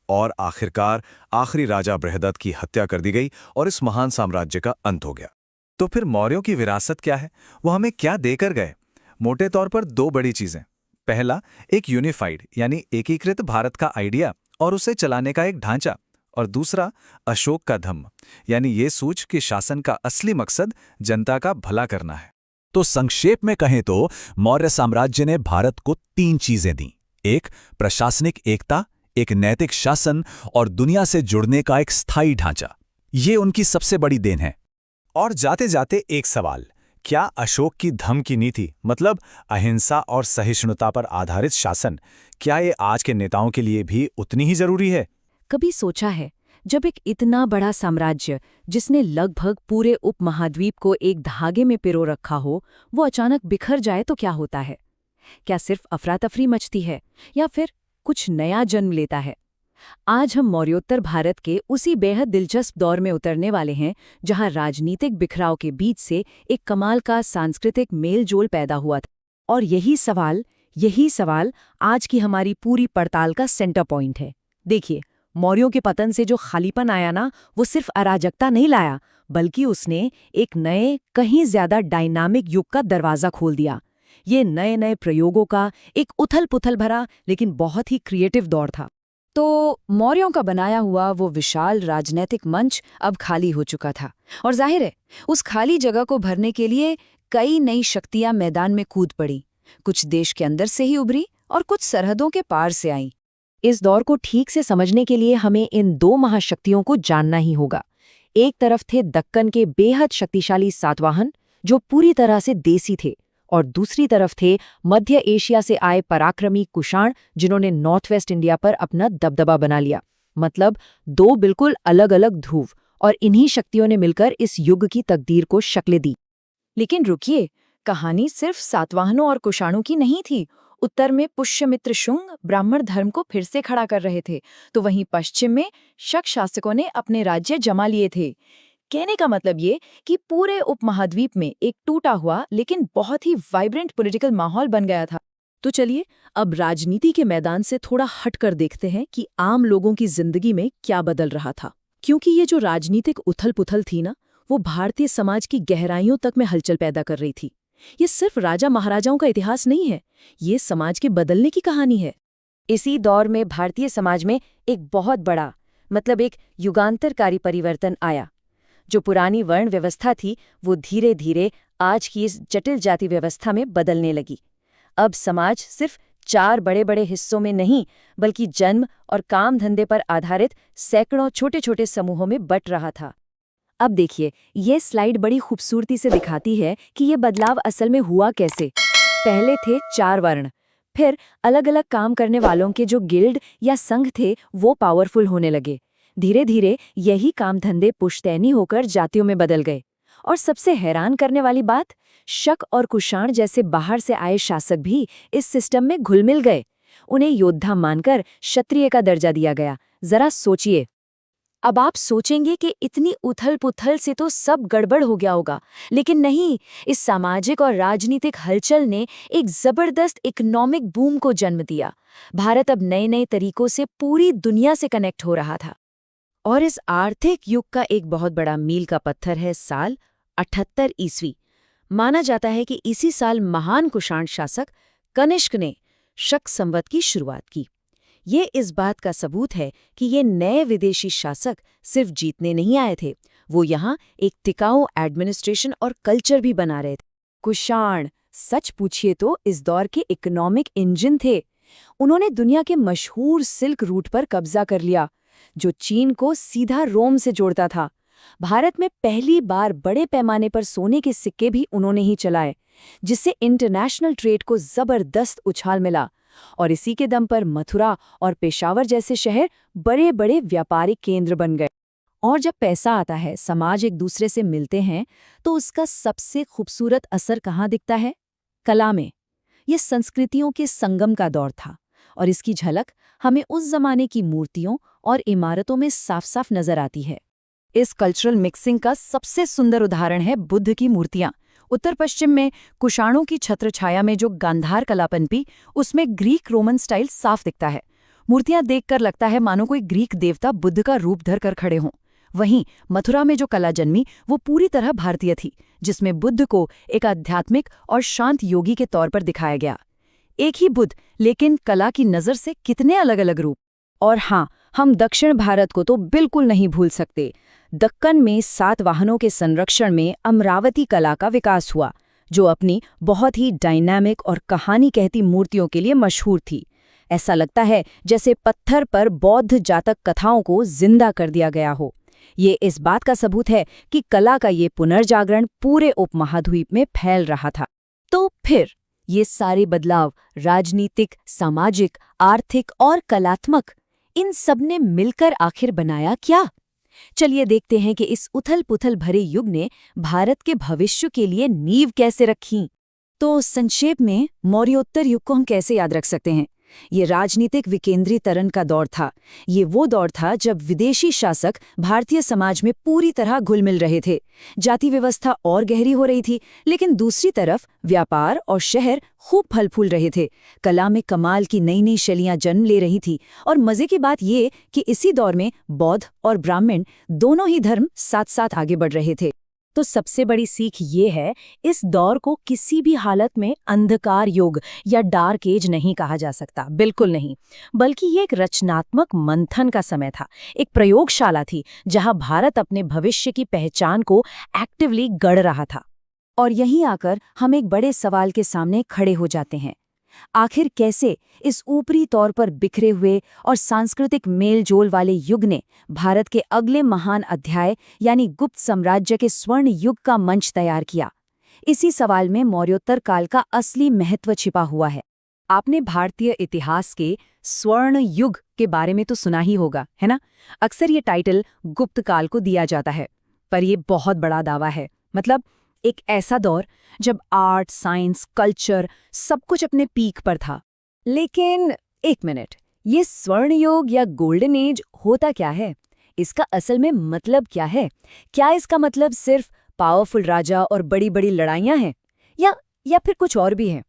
और आखिरकार आखिरी राजा बृहदत्त की हत्या कर दी गई और इस महान साम्राज्य का अंत हो गया। तो फिर मौर्यों की विरासत क्या है? वो हमें क्या देकर गए? मोटे तौर पर दो बड़ी चीजें। पहला, एक यूनिफाइड यानी एकीकृत भारत का आइडिया और उसे चलाने का एक ढांचा। और दूसरा, अशोक का धम्म, यानी ये सूझ कि शासन का असली मकसद जनता का भला करना है। तो संक्षेप में कहें तो मौर्य साम्राज्य ने भारत को तीन चीजें दी। एक, प्रशासनिक एकता, एक नैतिक शासन, और दुनिया से जुड़ने का एक स्थायी ढांचा। ये उनकी सबसे बड़ी देन है। और जाते जाते एक सवाल, क्या अशोक की धम्म की नीति, मतलब अहिंसा और सहिष्णुता पर आधारित शासन, क्या ये आज के नेताओं के लिए भी उतनी ही जरूरी है? कभी सोचा है, जब एक इतना बड़ा साम्राज्य जिसने लगभग पूरे उपमहाद्वीप को एक धागे में पिरो रखा हो, वो अचानक बिखर जाए तो क्या होता है? क्या सिर्फ अफरा-तफरी मचती है, या फिर कुछ नया जन्म लेता है? आज हम मौर्योत्तर भारत के उसी बेहद दिलचस्प दौर में उतरने वाले हैं, जहां राजनीतिक बिखराव के बीच से एक कमाल का सांस्कृतिक मेलजोल पैदा हुआ था। और यही सवाल आज की हमारी पूरी पड़ताल का सेंटर पॉइंट है। देखिए, मौर्यों के पतन से जो खालीपन आया ना, वो सिर्फ अराजकता नहीं लाया, बल्कि उसने एक नए, कहीं ज्यादा डायनामिक युग का दरवाजा खोल दिया। ये नए नए प्रयोगों का एक उथल-पुथल भरा लेकिन बहुत ही क्रिएटिव दौर था। तो मौर्यों का बनाया हुआ वो विशाल राजनैतिक मंच अब खाली हो चुका था, और जाहिर है उस खाली जगह को भरने के लिए कई नई शक्तियां मैदान में कूद पड़ी। कुछ देश के अंदर से ही उभरी और कुछ सरहदों के पार से आईं। इस दौर को ठीक से समझने के लिए हमें इन दो महाशक्तियों को जानना ही होगा। एक तरफ थे दक्कन के बेहद शक्तिशाली सातवाहन, जो पूरी तरह से देसी थे, और दूसरी तरफ थे मध्य एशिया से आए पराक्रमी कुषाण, जिन्होंने नॉर्थ वेस्ट इंडिया पर अपना दबदबा बना लिया। मतलब दो बिल्कुल अलग अलग ध्रुव, और इन्हीं शक्तियों ने मिलकर इस युग की तकदीर को शक्ल दी। लेकिन रुकिए, कहानी सिर्फ सातवाहनों और कुषाणों की नहीं थी। उत्तर में पुष्यमित्र शुंग ब्राह्मण धर्म को फिर से खड़ा कर रहे थे, तो वहीं पश्चिम में शक शासकों ने अपने राज्य जमा लिए थे। कहने का मतलब ये कि पूरे उपमहाद्वीप में एक टूटा हुआ लेकिन बहुत ही वाइब्रेंट पॉलिटिकल माहौल बन गया था। तो चलिए अब राजनीति के मैदान से थोड़ा हटकर देखते हैं कि आम लोगों की जिंदगी में क्या बदल रहा था। क्योंकि ये जो राजनीतिक उथल-पुथल थी ना, वो भारतीय समाज की गहराइयों तक में हलचल पैदा कर रही थी। ये सिर्फ राजा महाराजाओं का इतिहास नहीं है, ये समाज के बदलने की कहानी है। इसी दौर में भारतीय समाज में एक बहुत बड़ा, मतलब एक युगांतरकारी परिवर्तन आया। जो पुरानी वर्ण व्यवस्था थी वो धीरे धीरे आज की इस जटिल जाति व्यवस्था में बदलने लगी। अब समाज सिर्फ 4 बड़े बड़े हिस्सों में नहीं बल्कि जन्म और काम धंधे पर आधारित सैकड़ों छोटे छोटे समूहों में बंट रहा था। अब देखिए, ये स्लाइड बड़ी खूबसूरती से दिखाती है कि ये बदलाव असल में हुआ कैसे। पहले थे 4 वर्ण, फिर अलग अलग काम करने वालों के जो गिल्ड या संघ थे वो पावरफुल होने लगे। धीरे धीरे यही काम धंधे पुश्तैनी होकर जातियों में बदल गए। और सबसे हैरान करने वाली बात, शक और कुषाण जैसे बाहर से आए शासक भी इस सिस्टम में घुल मिल गए। उन्हें योद्धा मानकर क्षत्रिय का दर्जा दिया गया। जरा सोचिए। अब आप सोचेंगे कि इतनी उथल-पुथल से तो सब गड़बड़ हो गया होगा, लेकिन नहीं, इस सामाजिक और राजनीतिक हलचल ने एक जबरदस्त इकोनॉमिक बूम को जन्म दिया। भारत अब नए नए तरीकों से पूरी दुनिया से कनेक्ट हो रहा था। और इस आर्थिक युग का एक बहुत बड़ा मील का पत्थर है साल 78 ईस्वी। माना जाता है कि इसी साल महान कुषाण शासक कनिष्क ने शक संवत की शुरुआत की। ये इस बात का सबूत है कि ये नए विदेशी शासक सिर्फ जीतने नहीं आए थे, वो यहाँ एक टिकाऊ एडमिनिस्ट्रेशन और कल्चर भी बना रहे थे। कुषाण सच पूछिए तो इस दौर के इकोनॉमिक इंजन थे। उन्होंने दुनिया के मशहूर सिल्क रूट पर कब्जा कर लिया, जो चीन को सीधा रोम से जोड़ता था। भारत में पहली बार बड़े पैमाने पर सोने के सिक्के भी उन्होंने ही चलाए, जिससे इंटरनेशनल ट्रेड को जबरदस्त उछाल मिला। और इसी के दम पर मथुरा और पेशावर जैसे शहर बड़े बड़े व्यापारिक केंद्र बन गए। और जब पैसा आता है, समाज एक दूसरे से मिलते हैं, तो उसका सबसे खूबसूरत असर कहाँ दिखता है? कला में। ये संस्कृतियों के संगम का दौर था, और इसकी झलक हमें उस जमाने की मूर्तियों और इमारतों में साफ साफ नजर आती है। इस कल्चरल मिक्सिंग का सबसे सुंदर उदाहरण है बुद्ध की मूर्तियां। उत्तर पश्चिम में कुषाणों की छत्रछाया में जो गांधार कला पनपी, उसमें ग्रीक रोमन स्टाइल साफ दिखता है। मूर्तियां देखकर लगता है मानो कोई ग्रीक देवता बुद्ध का रूप धर कर खड़े हों। वहीं मथुरा में जो कला जन्मी वो पूरी तरह भारतीय थी, जिसमें बुद्ध को एक आध्यात्मिक और शांत योगी के तौर पर दिखाया गया। एक ही बुद्ध, लेकिन कला की नज़र से कितने अलग अलग रूप। और हाँ, हम दक्षिण भारत को तो बिल्कुल नहीं भूल सकते। दक्कन में सातवाहनों के संरक्षण में अमरावती कला का विकास हुआ, जो अपनी बहुत ही डायनामिक और कहानी कहती मूर्तियों के लिए मशहूर थी। ऐसा लगता है जैसे पत्थर पर बौद्ध जातक कथाओं को जिंदा कर दिया गया हो। ये इस बात का सबूत है कि कला का ये पुनर्जागरण पूरे उपमहाद्वीप में फैल रहा था। तो फिर ये सारे बदलाव, राजनीतिक, सामाजिक, आर्थिक और कलात्मक, इन सब ने मिलकर आखिर बनाया क्या? चलिए देखते हैं कि इस उथल-पुथल भरे युग ने भारत के भविष्य के लिए नींव कैसे रखी। तो संक्षेप में मौर्योत्तर युग को हम कैसे याद रख सकते हैं? ये राजनीतिक विकेंद्रीकरण का दौर था। ये वो दौर था जब विदेशी शासक भारतीय समाज में पूरी तरह घुल मिल रहे थे। जाति व्यवस्था और गहरी हो रही थी, लेकिन दूसरी तरफ व्यापार और शहर खूब फल फूल रहे थे। कला में कमाल की नई नई शैलियां जन्म ले रही थी। और मजे की बात ये कि इसी दौर में बौद्ध और ब्राह्मण दोनों ही धर्म साथ साथ आगे बढ़ रहे थे। तो सबसे बड़ी सीख ये है, इस दौर को किसी भी हालत में अंधकार युग या डार्क एज नहीं कहा जा सकता, बिल्कुल नहीं। बल्कि ये एक रचनात्मक मंथन का समय था, एक प्रयोगशाला थी जहां भारत अपने भविष्य की पहचान को एक्टिवली गढ़ रहा था। और यहीं आकर हम एक बड़े सवाल के सामने खड़े हो जाते हैं। आखिर कैसे इस ऊपरी तौर पर बिखरे हुए और सांस्कृतिक मेलजोल वाले युग ने भारत के अगले महान अध्याय यानी गुप्त साम्राज्य के स्वर्ण युग का मंच तैयार किया? इसी सवाल में मौर्योत्तर काल का असली महत्व छिपा हुआ है। आपने भारतीय इतिहास के स्वर्ण युग के बारे में तो सुना ही होगा, है ना? अक्सर ये टाइटल गुप्त काल को दिया जाता है, पर यह बहुत बड़ा दावा है। मतलब एक ऐसा दौर जब आर्ट, साइंस, कल्चर सब कुछ अपने पीक पर था। लेकिन एक मिनट, ये स्वर्ण युग या गोल्डन एज होता क्या है? इसका असल में मतलब क्या है? क्या इसका मतलब सिर्फ पावरफुल राजा और बड़ी बड़ी लड़ाइयां हैं, या फिर कुछ और भी है?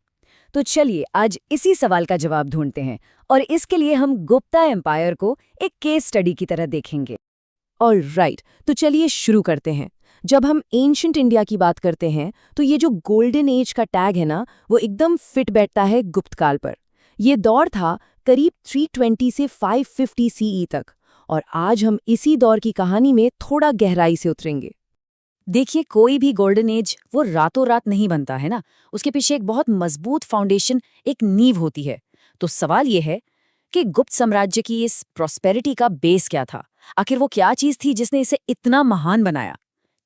तो चलिए आज इसी सवाल का जवाब ढूंढते हैं, और इसके लिए हम गुप्ता एम्पायर को एक केस स्टडी की तरह देखेंगे। ऑलराइट, तो चलिए शुरू करते हैं। जब हम एंशिएंट इंडिया की बात करते हैं तो ये जो गोल्डन एज का टैग है ना, वो एकदम फिट बैठता है गुप्त काल पर। ये दौर था करीब 320 से 550 सीई तक, और आज हम इसी दौर की कहानी में थोड़ा गहराई से उतरेंगे। देखिए, कोई भी गोल्डन एज वो रातों रात नहीं बनता है ना, उसके पीछे एक बहुत मजबूत फाउंडेशन, एक नींव होती है। तो सवाल ये है कि गुप्त साम्राज्य की इस प्रॉस्पेरिटी का बेस क्या था? आखिर वो क्या चीज थी जिसने इसे इतना महान बनाया?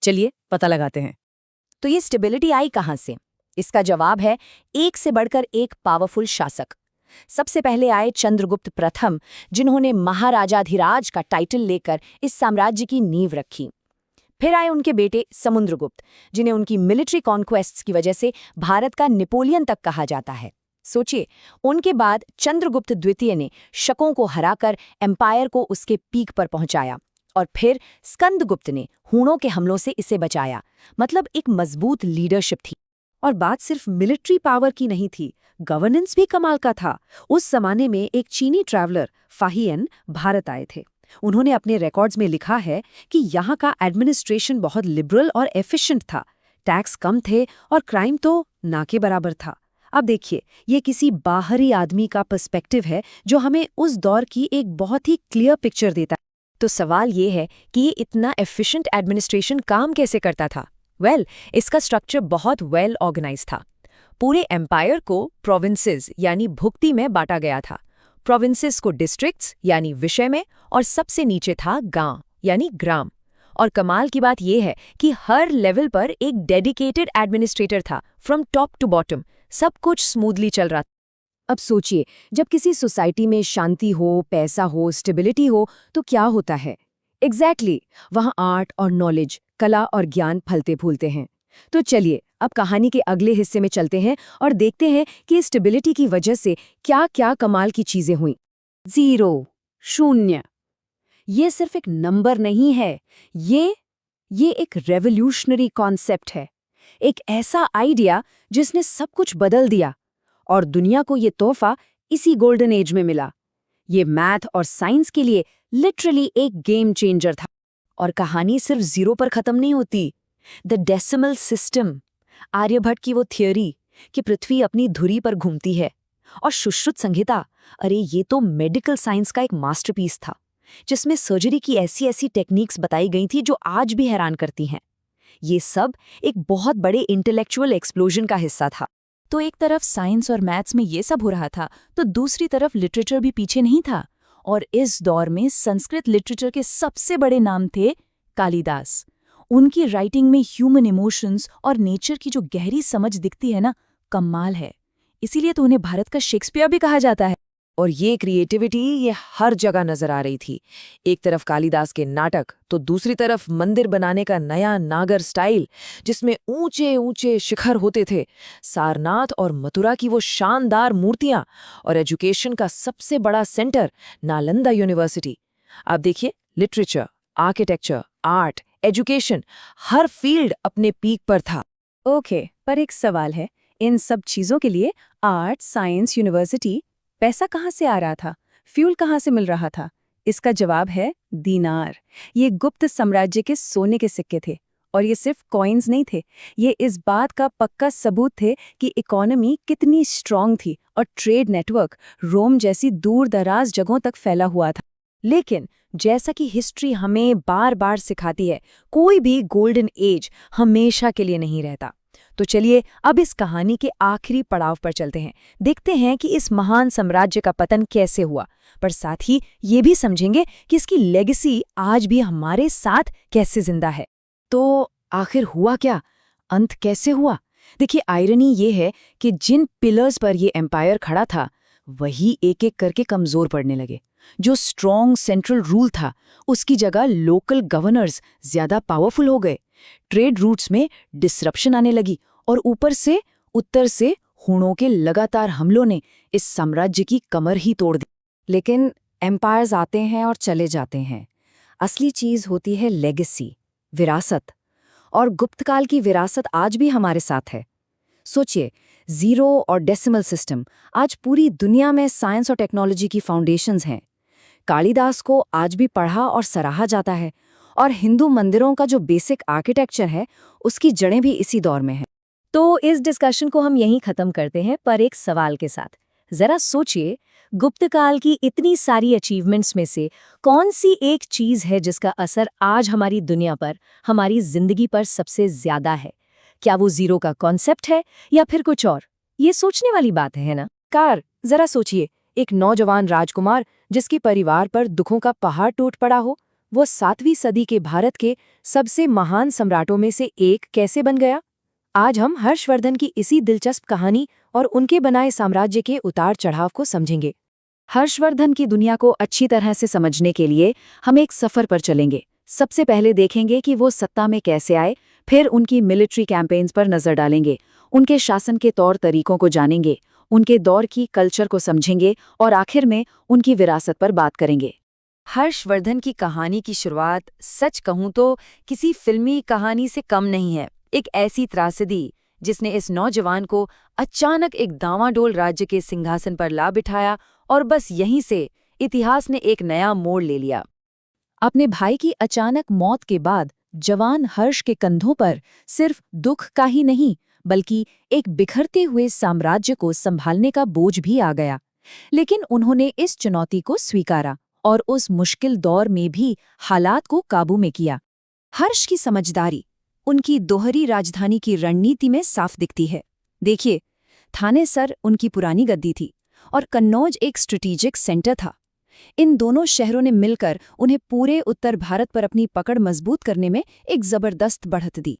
चलिए पता लगाते हैं। तो ये स्टेबिलिटी आई कहां से? इसका जवाब है एक से बढ़कर एक पावरफुल शासक। सबसे पहले आए चंद्रगुप्त प्रथम, जिन्होंने महाराजाधिराज का टाइटल लेकर इस साम्राज्य की नींव रखी। फिर आए उनके बेटे समुद्रगुप्त, जिन्हें उनकी मिलिट्री कॉन्क्वेस्ट्स की वजह से भारत का नेपोलियन तक कहा जाता है। सोचिए, उनके बाद चंद्रगुप्त द्वितीय ने शकों को हराकर एम्पायर को उसके पीक पर पहुंचाया, और फिर स्कंदगुप्त ने हूणों के हमलों से इसे बचाया। मतलब एक मजबूत लीडरशिप थी। और बात सिर्फ मिलिट्री पावर की नहीं थी, गवर्नेंस भी कमाल का था। उस जमाने में एक चीनी ट्रैवलर फाहियन भारत आए थे। उन्होंने अपने रिकॉर्ड्स में लिखा है कि यहाँ का एडमिनिस्ट्रेशन बहुत लिबरल और एफिशिएंट था, टैक्स कम थे और क्राइम तो ना के बराबर था। अब देखिए, ये किसी बाहरी आदमी का पर्सपेक्टिव है जो हमें उस दौर की एक बहुत ही क्लियर पिक्चर देता है। तो सवाल ये है कि ये इतना एफिशिएंट एडमिनिस्ट्रेशन काम कैसे करता था? इसका स्ट्रक्चर बहुत वेल ऑर्गेनाइज था। पूरे एम्पायर को प्रोविंसेस यानी भुक्ति में बांटा गया था। प्रोविंसेस को डिस्ट्रिक्ट्स यानी विषय में, और सबसे नीचे था गांव यानी ग्राम। और कमाल की बात यह है कि हर लेवल पर एक डेडिकेटेड एडमिनिस्ट्रेटर था, फ्रॉम टॉप टू बॉटम। सब कुछ स्मूथली चल रहा था। अब सोचिए, जब किसी सोसाइटी में शांति हो, पैसा हो, स्टेबिलिटी हो, तो क्या होता है? एग्जैक्टली, वहाँ आर्ट और नॉलेज, कला और ज्ञान फलते फूलते हैं। तो चलिए अब कहानी के अगले हिस्से में चलते हैं और देखते हैं कि स्टेबिलिटी की वजह से क्या क्या कमाल की चीजें हुई। 0, 0, ये सिर्फ एक नंबर नहीं है, ये एक रेवोल्यूशनरी कॉन्सेप्ट है। एक ऐसा आइडिया जिसने सब कुछ बदल दिया, और दुनिया को ये तोहफा इसी गोल्डन एज में मिला। ये मैथ और साइंस के लिए लिटरली एक गेम चेंजर था। और कहानी सिर्फ 0 पर खत्म नहीं होती। द डेसिमल सिस्टम, आर्यभट्ट की वो थियोरी कि पृथ्वी अपनी धुरी पर घूमती है, और सुश्रुत संहिता, अरे ये तो मेडिकल साइंस का एक मास्टरपीस था, जिसमें सर्जरी की ऐसी ऐसी टेक्निक्स बताई गई थी जो आज भी हैरान करती हैं। ये सब एक बहुत बड़े इंटेलेक्चुअल एक्सप्लोजन का हिस्सा था। तो एक तरफ साइंस और मैथ्स में ये सब हो रहा था, तो दूसरी तरफ लिटरेचर भी पीछे नहीं था। और इस दौर में संस्कृत लिटरेचर के सबसे बड़े नाम थे कालिदास। उनकी राइटिंग में ह्यूमन इमोशंस और नेचर की जो गहरी समझ दिखती है ना, कमाल है। इसीलिए तो उन्हें भारत का शेक्सपियर भी कहा जाता है। और ये क्रिएटिविटी ये हर जगह नजर आ रही थी। एक तरफ कालिदास के नाटक, तो दूसरी तरफ मंदिर बनाने का नया नागर स्टाइल, जिसमें ऊंचे ऊंचे शिखर होते थे, सारनाथ और मथुरा की वो शानदार मूर्तियां, और एजुकेशन का सबसे बड़ा सेंटर नालंदा यूनिवर्सिटी। अब देखिए, लिटरेचर, आर्किटेक्चर, आर्ट, एजुकेशन, हर फील्ड अपने पीक पर था। ओके, पर एक सवाल है, इन सब चीजों के लिए आर्ट, साइंस, यूनिवर्सिटी, पैसा कहाँ से आ रहा था? फ्यूल कहाँ से मिल रहा था? इसका जवाब है दीनार। ये गुप्त साम्राज्य के सोने के सिक्के थे। और ये सिर्फ कॉइन्स नहीं थे, ये इस बात का पक्का सबूत थे कि इकोनॉमी कितनी स्ट्रांग थी और ट्रेड नेटवर्क रोम जैसी दूर दराज जगहों तक फैला हुआ था। लेकिन जैसा कि हिस्ट्री हमें बार बार सिखाती है, कोई भी गोल्डन एज हमेशा के लिए नहीं रहता। तो चलिए अब इस कहानी के आखिरी पड़ाव पर चलते हैं, देखते हैं कि इस महान साम्राज्य का पतन कैसे हुआ, पर साथ ही ये भी समझेंगे कि इसकी लेगेसी आज भी हमारे साथ कैसे जिंदा है। तो आखिर हुआ क्या? अंत कैसे हुआ? देखिए, आयरनी ये है कि जिन पिलर्स पर ये एम्पायर खड़ा था, वही एक एक करके कमजोर पड़ने लगे। जो स्ट्रॉन्ग सेंट्रल रूल था, उसकी जगह लोकल गवर्नर्स ज्यादा पावरफुल हो गए। ट्रेड रूट्स में डिसरप्शन आने लगी, और ऊपर से उत्तर से हूणों के लगातार हमलों ने इस साम्राज्य की कमर ही तोड़ दी। लेकिन एम्पायर्स आते हैं और चले जाते हैं, असली चीज होती है लेगेसी, विरासत। और गुप्तकाल की विरासत आज भी हमारे साथ है। सोचिए, 0 और डेसिमल सिस्टम आज पूरी दुनिया में साइंस और टेक्नोलॉजी की फाउंडेशंस हैं। कालिदास को आज भी पढ़ा और सराहा जाता है, और हिंदू मंदिरों का जो बेसिक आर्किटेक्चर है, उसकी जड़ें भी इसी दौर में हैं। तो इस डिस्कशन को हम यहीं खत्म करते हैं, पर एक सवाल के साथ। जरा सोचिए, गुप्तकाल की इतनी सारी अचीवमेंट्स में से कौन सी एक चीज है जिसका असर आज हमारी दुनिया पर, हमारी जिंदगी पर सबसे ज्यादा है? क्या वो जीरो का कॉन्सेप्ट है या फिर कुछ और? ये सोचने वाली बात है ना? जरा सोचिए, एक नौजवान राजकुमार जिसके परिवार पर दुखों का पहाड़ टूट पड़ा हो, वो 7वीं सदी के भारत के सबसे महान सम्राटों में से एक कैसे बन गया? आज हम हर्षवर्धन की इसी दिलचस्प कहानी और उनके बनाए साम्राज्य के उतार चढ़ाव को समझेंगे। हर्षवर्धन की दुनिया को अच्छी तरह से समझने के लिए हम एक सफर पर चलेंगे। सबसे पहले देखेंगे कि वो सत्ता में कैसे आए, फिर उनकी मिलिट्री कैंपेन्स पर नजर डालेंगे, उनके शासन के तौर तरीकों को जानेंगे, उनके दौर की कल्चर को समझेंगे और आखिर में उनकी विरासत पर बात करेंगे। हर्षवर्धन की कहानी की शुरुआत सच कहूं तो किसी फिल्मी कहानी से कम नहीं है। एक ऐसी त्रासदी जिसने इस नौजवान को अचानक एक दांवाडोल राज्य के सिंहासन पर ला बिठाया और बस यहीं से इतिहास ने एक नया मोड़ ले लिया। अपने भाई की अचानक मौत के बाद जवान हर्ष के कंधों पर सिर्फ दुख का ही नहीं बल्कि एक बिखरते हुए साम्राज्य को संभालने का बोझ भी आ गया। लेकिन उन्होंने इस चुनौती को स्वीकारा और उस मुश्किल दौर में भी हालात को काबू में किया। हर्ष की समझदारी उनकी दोहरी राजधानी की रणनीति में साफ दिखती है। देखिए, थानेसर उनकी पुरानी गद्दी थी और कन्नौज एक स्ट्रेटेजिक सेंटर था। इन दोनों शहरों ने मिलकर उन्हें पूरे उत्तर भारत पर अपनी पकड़ मजबूत करने में एक जबरदस्त बढ़त दी।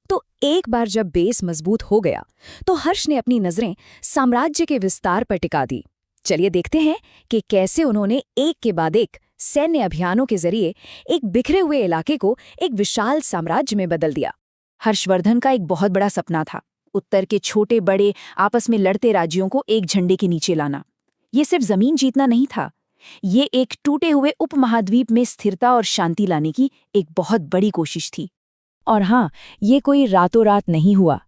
तो एक बार जब बेस मजबूत हो गया तो हर्ष ने अपनी नजरें साम्राज्य के विस्तार पर टिका दी। चलिए देखते हैं कि कैसे उन्होंने एक के बाद एक सैन्य अभियानों के जरिए एक बिखरे हुए इलाके को एक विशाल साम्राज्य में बदल दिया। हर्षवर्धन का एक बहुत बड़ा सपना था, उत्तर के छोटे बड़े आपस में लड़ते राज्यों को एक झंडे के नीचे लाना। ये सिर्फ जमीन जीतना नहीं था, ये एक टूटे हुए उपमहाद्वीप में स्थिरता और शांति लाने की एक बहुत बड़ी कोशिश थी। और हाँ, ये कोई रातों रात नहीं हुआ।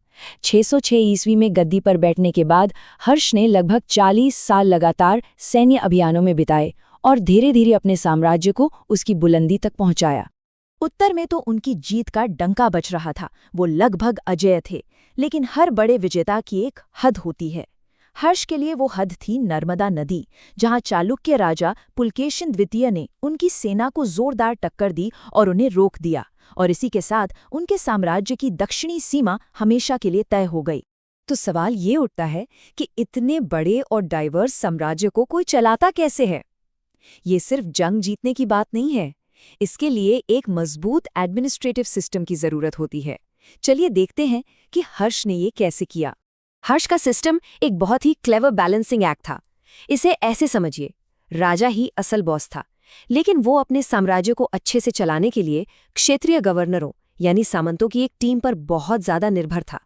606 ईस्वी में गद्दी पर बैठने के बाद हर्ष ने लगभग 40 साल लगातार सैन्य अभियानों में बिताए और धीरे धीरे अपने साम्राज्य को उसकी बुलंदी तक पहुंचाया। उत्तर में तो उनकी जीत का डंका बज रहा था, वो लगभग अजेय थे। लेकिन हर बड़े विजेता की एक हद होती है। हर्ष के लिए वो हद थी नर्मदा नदी, जहां चालुक्य राजा पुलकेशिन द्वितीय ने उनकी सेना को जोरदार टक्कर दी और उन्हें रोक दिया, और इसी के साथ उनके साम्राज्य की दक्षिणी सीमा हमेशा के लिए तय हो गई। तो सवाल ये उठता है कि इतने बड़े और डाइवर्स साम्राज्य को कोई चलाता कैसे है? ये सिर्फ जंग जीतने की बात नहीं है, इसके लिए एक मजबूत एडमिनिस्ट्रेटिव सिस्टम की जरूरत होती है। चलिए देखते हैं कि हर्ष ने ये कैसे किया। हर्ष का सिस्टम एक बहुत ही क्लेवर बैलेंसिंग एक्ट था। इसे ऐसे समझिए, राजा ही असल बॉस था, लेकिन वो अपने साम्राज्य को अच्छे से चलाने के लिए क्षेत्रीय गवर्नरों यानी सामंतों की एक टीम पर बहुत ज्यादा निर्भर था।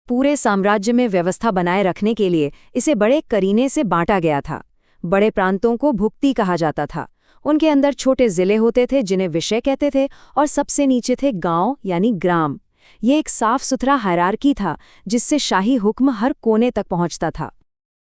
पूरे साम्राज्य में व्यवस्था बनाए रखने के लिए इसे बड़े करीने से बांटा गया था। बड़े प्रांतों को भुक्ति कहा जाता था। उनके अंदर छोटे जिले होते थे जिन्हें विषय कहते थे, और सबसे नीचे थे गांव यानी ग्राम। ये एक साफ सुथरा हायरार्की था जिससे शाही हुक्म हर कोने तक पहुंचता था।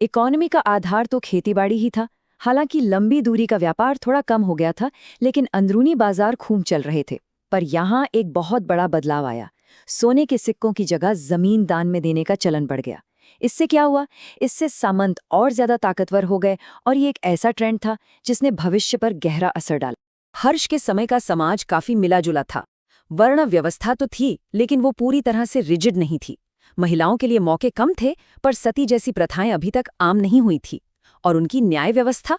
इकोनॉमी का आधार तो खेतीबाड़ी ही था। हालांकि लंबी दूरी का व्यापार थोड़ा कम हो गया था, लेकिन अंदरूनी बाजार खूब चल रहे थे। पर यहाँ एक बहुत बड़ा बदलाव आया। सोने के सिक्कों की जगह जमीन दान में देने का चलन बढ़ गया। इससे क्या हुआ? इससे सामंत और ज्यादा ताकतवर हो गए, और ये एक ऐसा ट्रेंड था जिसने भविष्य पर गहरा असर डाला। हर्ष के समय का समाज काफी मिला जुला था। वर्ण व्यवस्था तो थी, लेकिन वो पूरी तरह से रिजिड नहीं थी। महिलाओं के लिए मौके कम थे, पर सती जैसी प्रथाएं अभी तक आम नहीं हुई थी। और उनकी न्याय व्यवस्था,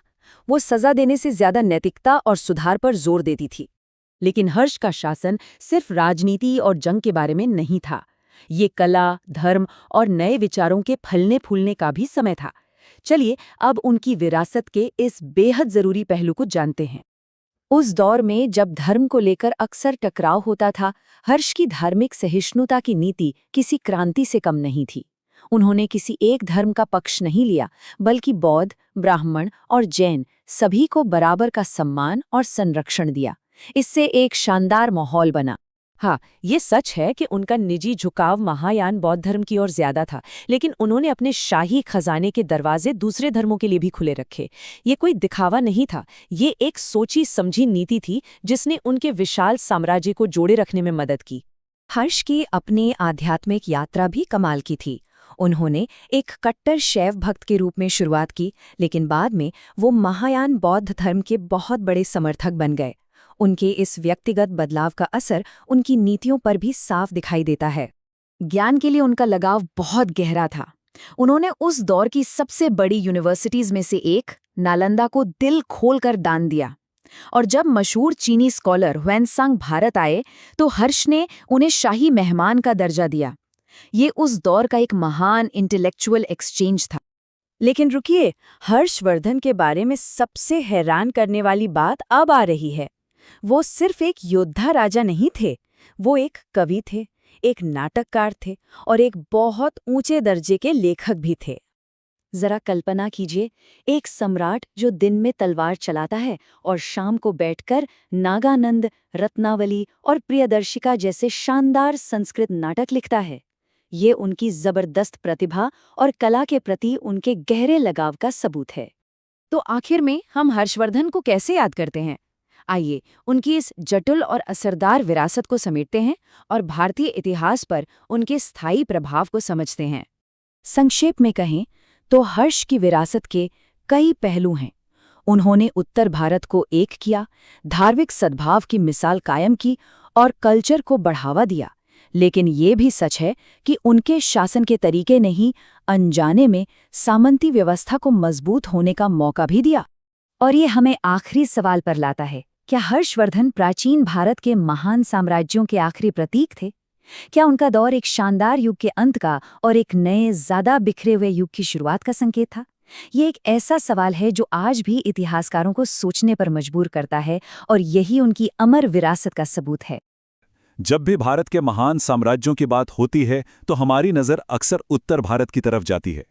वो सजा देने से ज्यादा नैतिकता और सुधार पर जोर देती थी। लेकिन हर्ष का शासन सिर्फ राजनीति और जंग के बारे में नहीं था। ये कला, धर्म और नए विचारों के फलने फूलने का भी समय था। चलिए अब उनकी विरासत के इस बेहद जरूरी पहलू को जानते हैं। उस दौर में जब धर्म को लेकर अक्सर टकराव होता था, हर्ष की धार्मिक सहिष्णुता की नीति किसी क्रांति से कम नहीं थी। उन्होंने किसी एक धर्म का पक्ष नहीं लिया, बल्कि बौद्ध, ब्राह्मण और जैन सभी को बराबर का सम्मान और संरक्षण दिया। इससे एक शानदार माहौल बना। हाँ, ये सच है कि उनका निजी झुकाव महायान बौद्ध धर्म की ओर ज्यादा था, लेकिन उन्होंने अपने शाही खजाने के दरवाजे दूसरे धर्मों के लिए भी खुले रखे। ये कोई दिखावा नहीं था, ये एक सोची समझी नीति थी जिसने उनके विशाल साम्राज्य को जोड़े रखने में मदद की। हर्ष की अपनी आध्यात्मिक यात्रा भी कमाल की थी। उन्होंने एक कट्टर शैव भक्त के रूप में शुरुआत की, लेकिन बाद में वो महायान बौद्ध धर्म के बहुत बड़े समर्थक बन गए। उनके इस व्यक्तिगत बदलाव का असर उनकी नीतियों पर भी साफ दिखाई देता है। ज्ञान के लिए उनका लगाव बहुत गहरा था। उन्होंने उस दौर की सबसे बड़ी यूनिवर्सिटीज में से एक, नालंदा को दिल खोलकर दान दिया। और जब मशहूर चीनी स्कॉलर ह्वेनसांग भारत आए तो हर्ष ने उन्हें शाही मेहमान का दर्जा दिया। ये उस दौर का एक महान इंटेलेक्चुअल एक्सचेंज था। लेकिन रुकिए, हर्षवर्धन के बारे में सबसे हैरान करने वाली बात अब आ रही है। वो सिर्फ एक योद्धा राजा नहीं थे, वो एक कवि थे, एक नाटककार थे और एक बहुत ऊंचे दर्जे के लेखक भी थे। जरा कल्पना कीजिए, एक सम्राट जो दिन में तलवार चलाता है और शाम को बैठकर नागानंद, रत्नावली और प्रियदर्शिका जैसे शानदार संस्कृत नाटक लिखता है। ये उनकी जबरदस्त प्रतिभा और कला के प्रति उनके गहरे लगाव का सबूत है। तो आखिर में हम हर्षवर्धन को कैसे याद करते हैं? आइए उनकी इस जटिल और असरदार विरासत को समेटते हैं और भारतीय इतिहास पर उनके स्थायी प्रभाव को समझते हैं। संक्षेप में कहें तो हर्ष की विरासत के कई पहलू हैं। उन्होंने उत्तर भारत को एक किया, धार्मिक सद्भाव की मिसाल कायम की और कल्चर को बढ़ावा दिया। लेकिन ये भी सच है कि उनके शासन के तरीके ने ही अनजाने में सामंती व्यवस्था को मजबूत होने का मौका भी दिया। और ये हमें आखिरी सवाल पर लाता है, क्या हर्षवर्धन प्राचीन भारत के महान साम्राज्यों के आखिरी प्रतीक थे? क्या उनका दौर एक शानदार युग के अंत का और एक नए, ज्यादा बिखरे हुए युग की शुरुआत का संकेत था? ये एक ऐसा सवाल है जो आज भी इतिहासकारों को सोचने पर मजबूर करता है, और यही उनकी अमर विरासत का सबूत है। जब भी भारत के महान साम्राज्यों की बात होती है तो हमारी नज़र अक्सर उत्तर भारत की तरफ जाती है।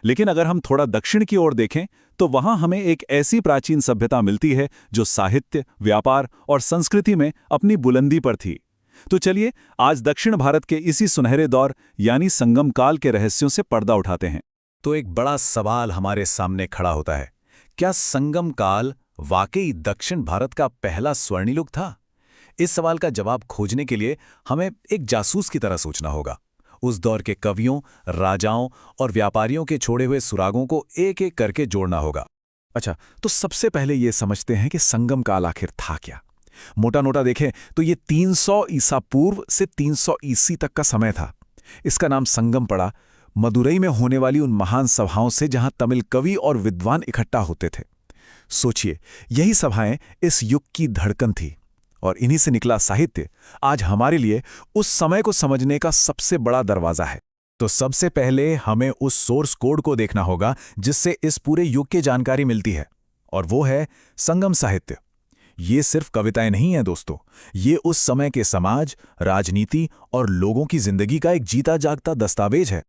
लेकिन अगर हम थोड़ा दक्षिण की ओर देखें तो वहां हमें एक ऐसी प्राचीन सभ्यता मिलती है जो साहित्य, व्यापार और संस्कृति में अपनी बुलंदी पर थी। तो चलिए आज दक्षिण भारत के इसी सुनहरे दौर यानी संगम काल के रहस्यों से पर्दा उठाते हैं। तो एक बड़ा सवाल हमारे सामने खड़ा होता है, क्या संगम काल वाकई दक्षिण भारत का पहला स्वर्णियुग था? इस सवाल का जवाब खोजने के लिए हमें एक जासूस की तरह सोचना होगा। उस दौर के कवियों, राजाओं और व्यापारियों के छोड़े हुए सुरागों को एक एक करके जोड़ना होगा। अच्छा, तो सबसे पहले ये समझते हैं कि संगम काल आखिर था क्या। मोटा नोटा देखें तो ये 300 ईसा पूर्व से 300 ईसी तक का समय था। इसका नाम संगम पड़ा मदुरई में होने वाली उन महान सभाओं से जहां तमिल कवि और विद्वान इकट्ठा होते थे। सोचिए, यही सभाएं इस युग की धड़कन थी, और इन्हीं से निकला साहित्य आज हमारे लिए उस समय को समझने का सबसे बड़ा दरवाजा है। तो सबसे पहले हमें उस सोर्स कोड को देखना होगा जिससे इस पूरे युग की जानकारी मिलती है, और वो है संगम साहित्य। ये सिर्फ कविताएं नहीं हैं दोस्तों, ये उस समय के समाज, राजनीति और लोगों की जिंदगी का एक जीता जागता दस्तावेज है।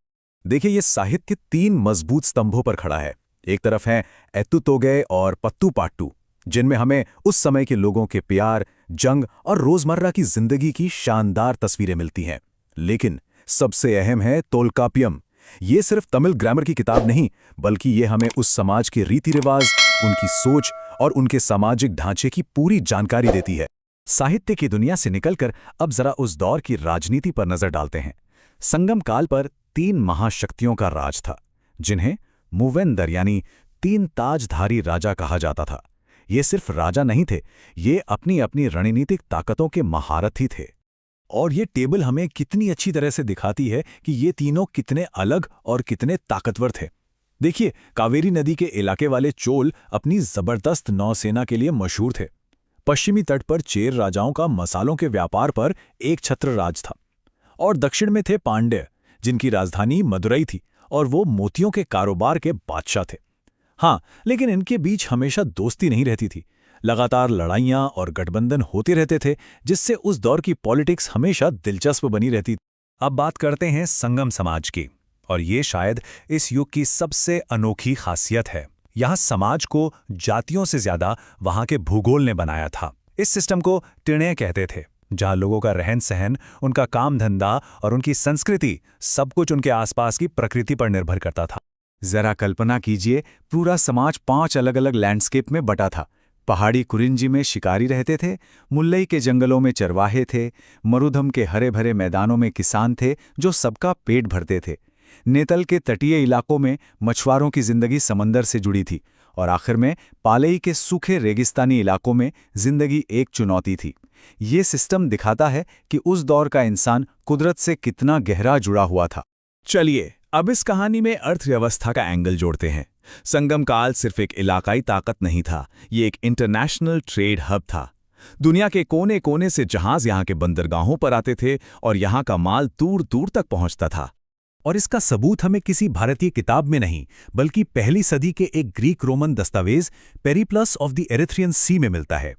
देखिए, ये साहित्य 3 मजबूत स्तंभों पर खड़ा है। एक तरफ हैं एत्तुतोगै और पत्तू-पाट्टू, जिनमें हमें उस समय के लोगों के प्यार, जंग और रोजमर्रा की जिंदगी की शानदार तस्वीरें मिलती हैं। लेकिन सबसे अहम है तोल्काप्पियम। ये सिर्फ तमिल ग्रामर की किताब नहीं, बल्कि ये हमें उस समाज के रीति रिवाज, उनकी सोच और उनके सामाजिक ढांचे की पूरी जानकारी देती है। साहित्य की दुनिया से निकलकर अब जरा उस दौर की राजनीति पर नजर डालते हैं। संगम काल पर 3 महाशक्तियों का राज था, जिन्हें मूवेंदर यानी 3 ताजधारी राजा कहा जाता था। ये सिर्फ राजा नहीं थे, ये अपनी अपनी रणनीतिक ताकतों के महारथी थे। और ये टेबल हमें कितनी अच्छी तरह से दिखाती है कि ये तीनों कितने अलग और कितने ताकतवर थे। देखिए, कावेरी नदी के इलाके वाले चोल अपनी जबरदस्त नौसेना के लिए मशहूर थे। पश्चिमी तट पर चेर राजाओं का मसालों के व्यापार पर एक छत्र राज था। और दक्षिण में थे पांड्य, जिनकी राजधानी मदुरई थी और वो मोतियों के कारोबार के बादशाह थे। हाँ, लेकिन इनके बीच हमेशा दोस्ती नहीं रहती थी। लगातार लड़ाइयाँ और गठबंधन होते रहते थे, जिससे उस दौर की पॉलिटिक्स हमेशा दिलचस्प बनी रहती। अब बात करते हैं संगम समाज की, और ये शायद इस युग की सबसे अनोखी खासियत है। यहाँ समाज को जातियों से ज्यादा वहाँ के भूगोल ने बनाया था। इस सिस्टम को टिण्य कहते थे, जहाँ लोगों का रहन सहन, उनका काम धंधा और उनकी संस्कृति सब कुछ उनके आसपास की प्रकृति पर निर्भर करता था। जरा कल्पना कीजिए, पूरा समाज 5 अलग अलग लैंडस्केप में बटा था। पहाड़ी कुरिंजी में शिकारी रहते थे, मुल्लई के जंगलों में चरवाहे थे, मरुधम के हरे भरे मैदानों में किसान थे जो सबका पेट भरते थे। नेतल के तटीय इलाकों में मछुआरों की जिंदगी समंदर से जुड़ी थी और आखिर में पालेई के सूखे रेगिस्तानी इलाकों में जिंदगी एक चुनौती थी। ये सिस्टम दिखाता है कि उस दौर का इंसान कुदरत से कितना गहरा जुड़ा हुआ था। चलिए अब इस कहानी में अर्थव्यवस्था का एंगल जोड़ते हैं। संगम काल सिर्फ एक इलाकाई ताकत नहीं था, ये एक इंटरनेशनल ट्रेड हब था। दुनिया के कोने कोने से जहाज यहाँ के बंदरगाहों पर आते थे और यहाँ का माल दूर दूर तक पहुँचता था। और इसका सबूत हमें किसी भारतीय किताब में नहीं, बल्कि पहली सदी के एक ग्रीक रोमन दस्तावेज पेरिप्लस ऑफ द एरिथ्रियन सी में मिलता है।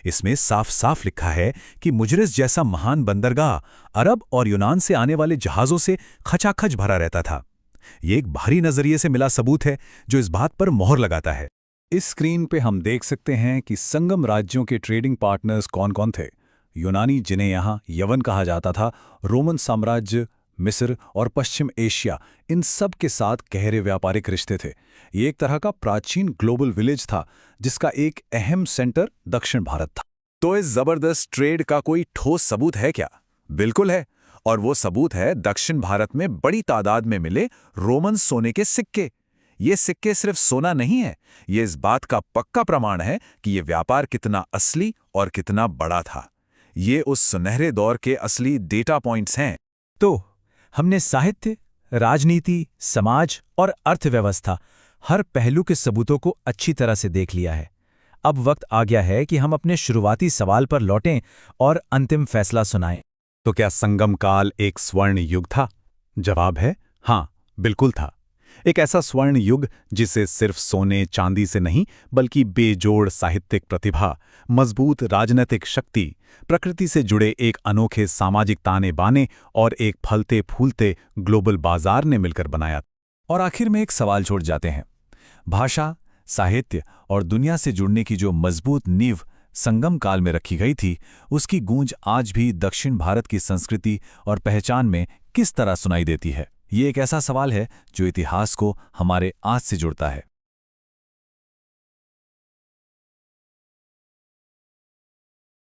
इसमें साफ साफ लिखा है कि मुजरिस जैसा महान बंदरगाह अरब और यूनान से आने वाले जहाज़ों से खचाखच भरा रहता था। ये एक बाहरी नजरिए से मिला सबूत है जो इस बात पर मोहर लगाता है। इस स्क्रीन पे हम देख सकते हैं कि संगम राज्यों के ट्रेडिंग पार्टनर्स कौन कौन थे। यूनानी, जिन्हें यहाँ यवन कहा जाता था, रोमन साम्राज्य, मिस्र और पश्चिम एशिया, इन सब के साथ गहरे व्यापारिक रिश्ते थे। ये एक तरह का प्राचीन ग्लोबल विलेज था जिसका एक अहम सेंटर दक्षिण भारत था। तो इस जबरदस्त ट्रेड का कोई ठोस सबूत है क्या? बिल्कुल है, और वो सबूत है दक्षिण भारत में बड़ी तादाद में मिले रोमन सोने के सिक्के। ये सिक्के सिर्फ सोना नहीं है, ये इस बात का पक्का प्रमाण है कि ये व्यापार कितना असली और कितना बड़ा था। ये उस सुनहरे दौर के असली डेटा पॉइंट्स हैं। तो हमने साहित्य, राजनीति, समाज और अर्थव्यवस्था हर पहलू के सबूतों को अच्छी तरह से देख लिया है। अब वक्त आ गया है कि हम अपने शुरुआती सवाल पर लौटें और अंतिम फैसला सुनाएं। तो क्या संगम काल एक स्वर्ण युग था? जवाब है हाँ, बिल्कुल था। एक ऐसा स्वर्ण युग जिसे सिर्फ सोने चांदी से नहीं, बल्कि बेजोड़ साहित्यिक प्रतिभा, मजबूत राजनीतिक शक्ति, प्रकृति से जुड़े एक अनोखे सामाजिक ताने बाने और एक फलते फूलते ग्लोबल बाजार ने मिलकर बनाया। और आखिर में एक सवाल छोड़ जाते हैं। भाषा, साहित्य और दुनिया से जुड़ने की जो मजबूत नींव संगम काल में रखी गई थी, उसकी गूंज आज भी दक्षिण भारत की संस्कृति और पहचान में किस तरह सुनाई देती है? ये एक ऐसा सवाल है जो इतिहास को हमारे आज से जुड़ता है।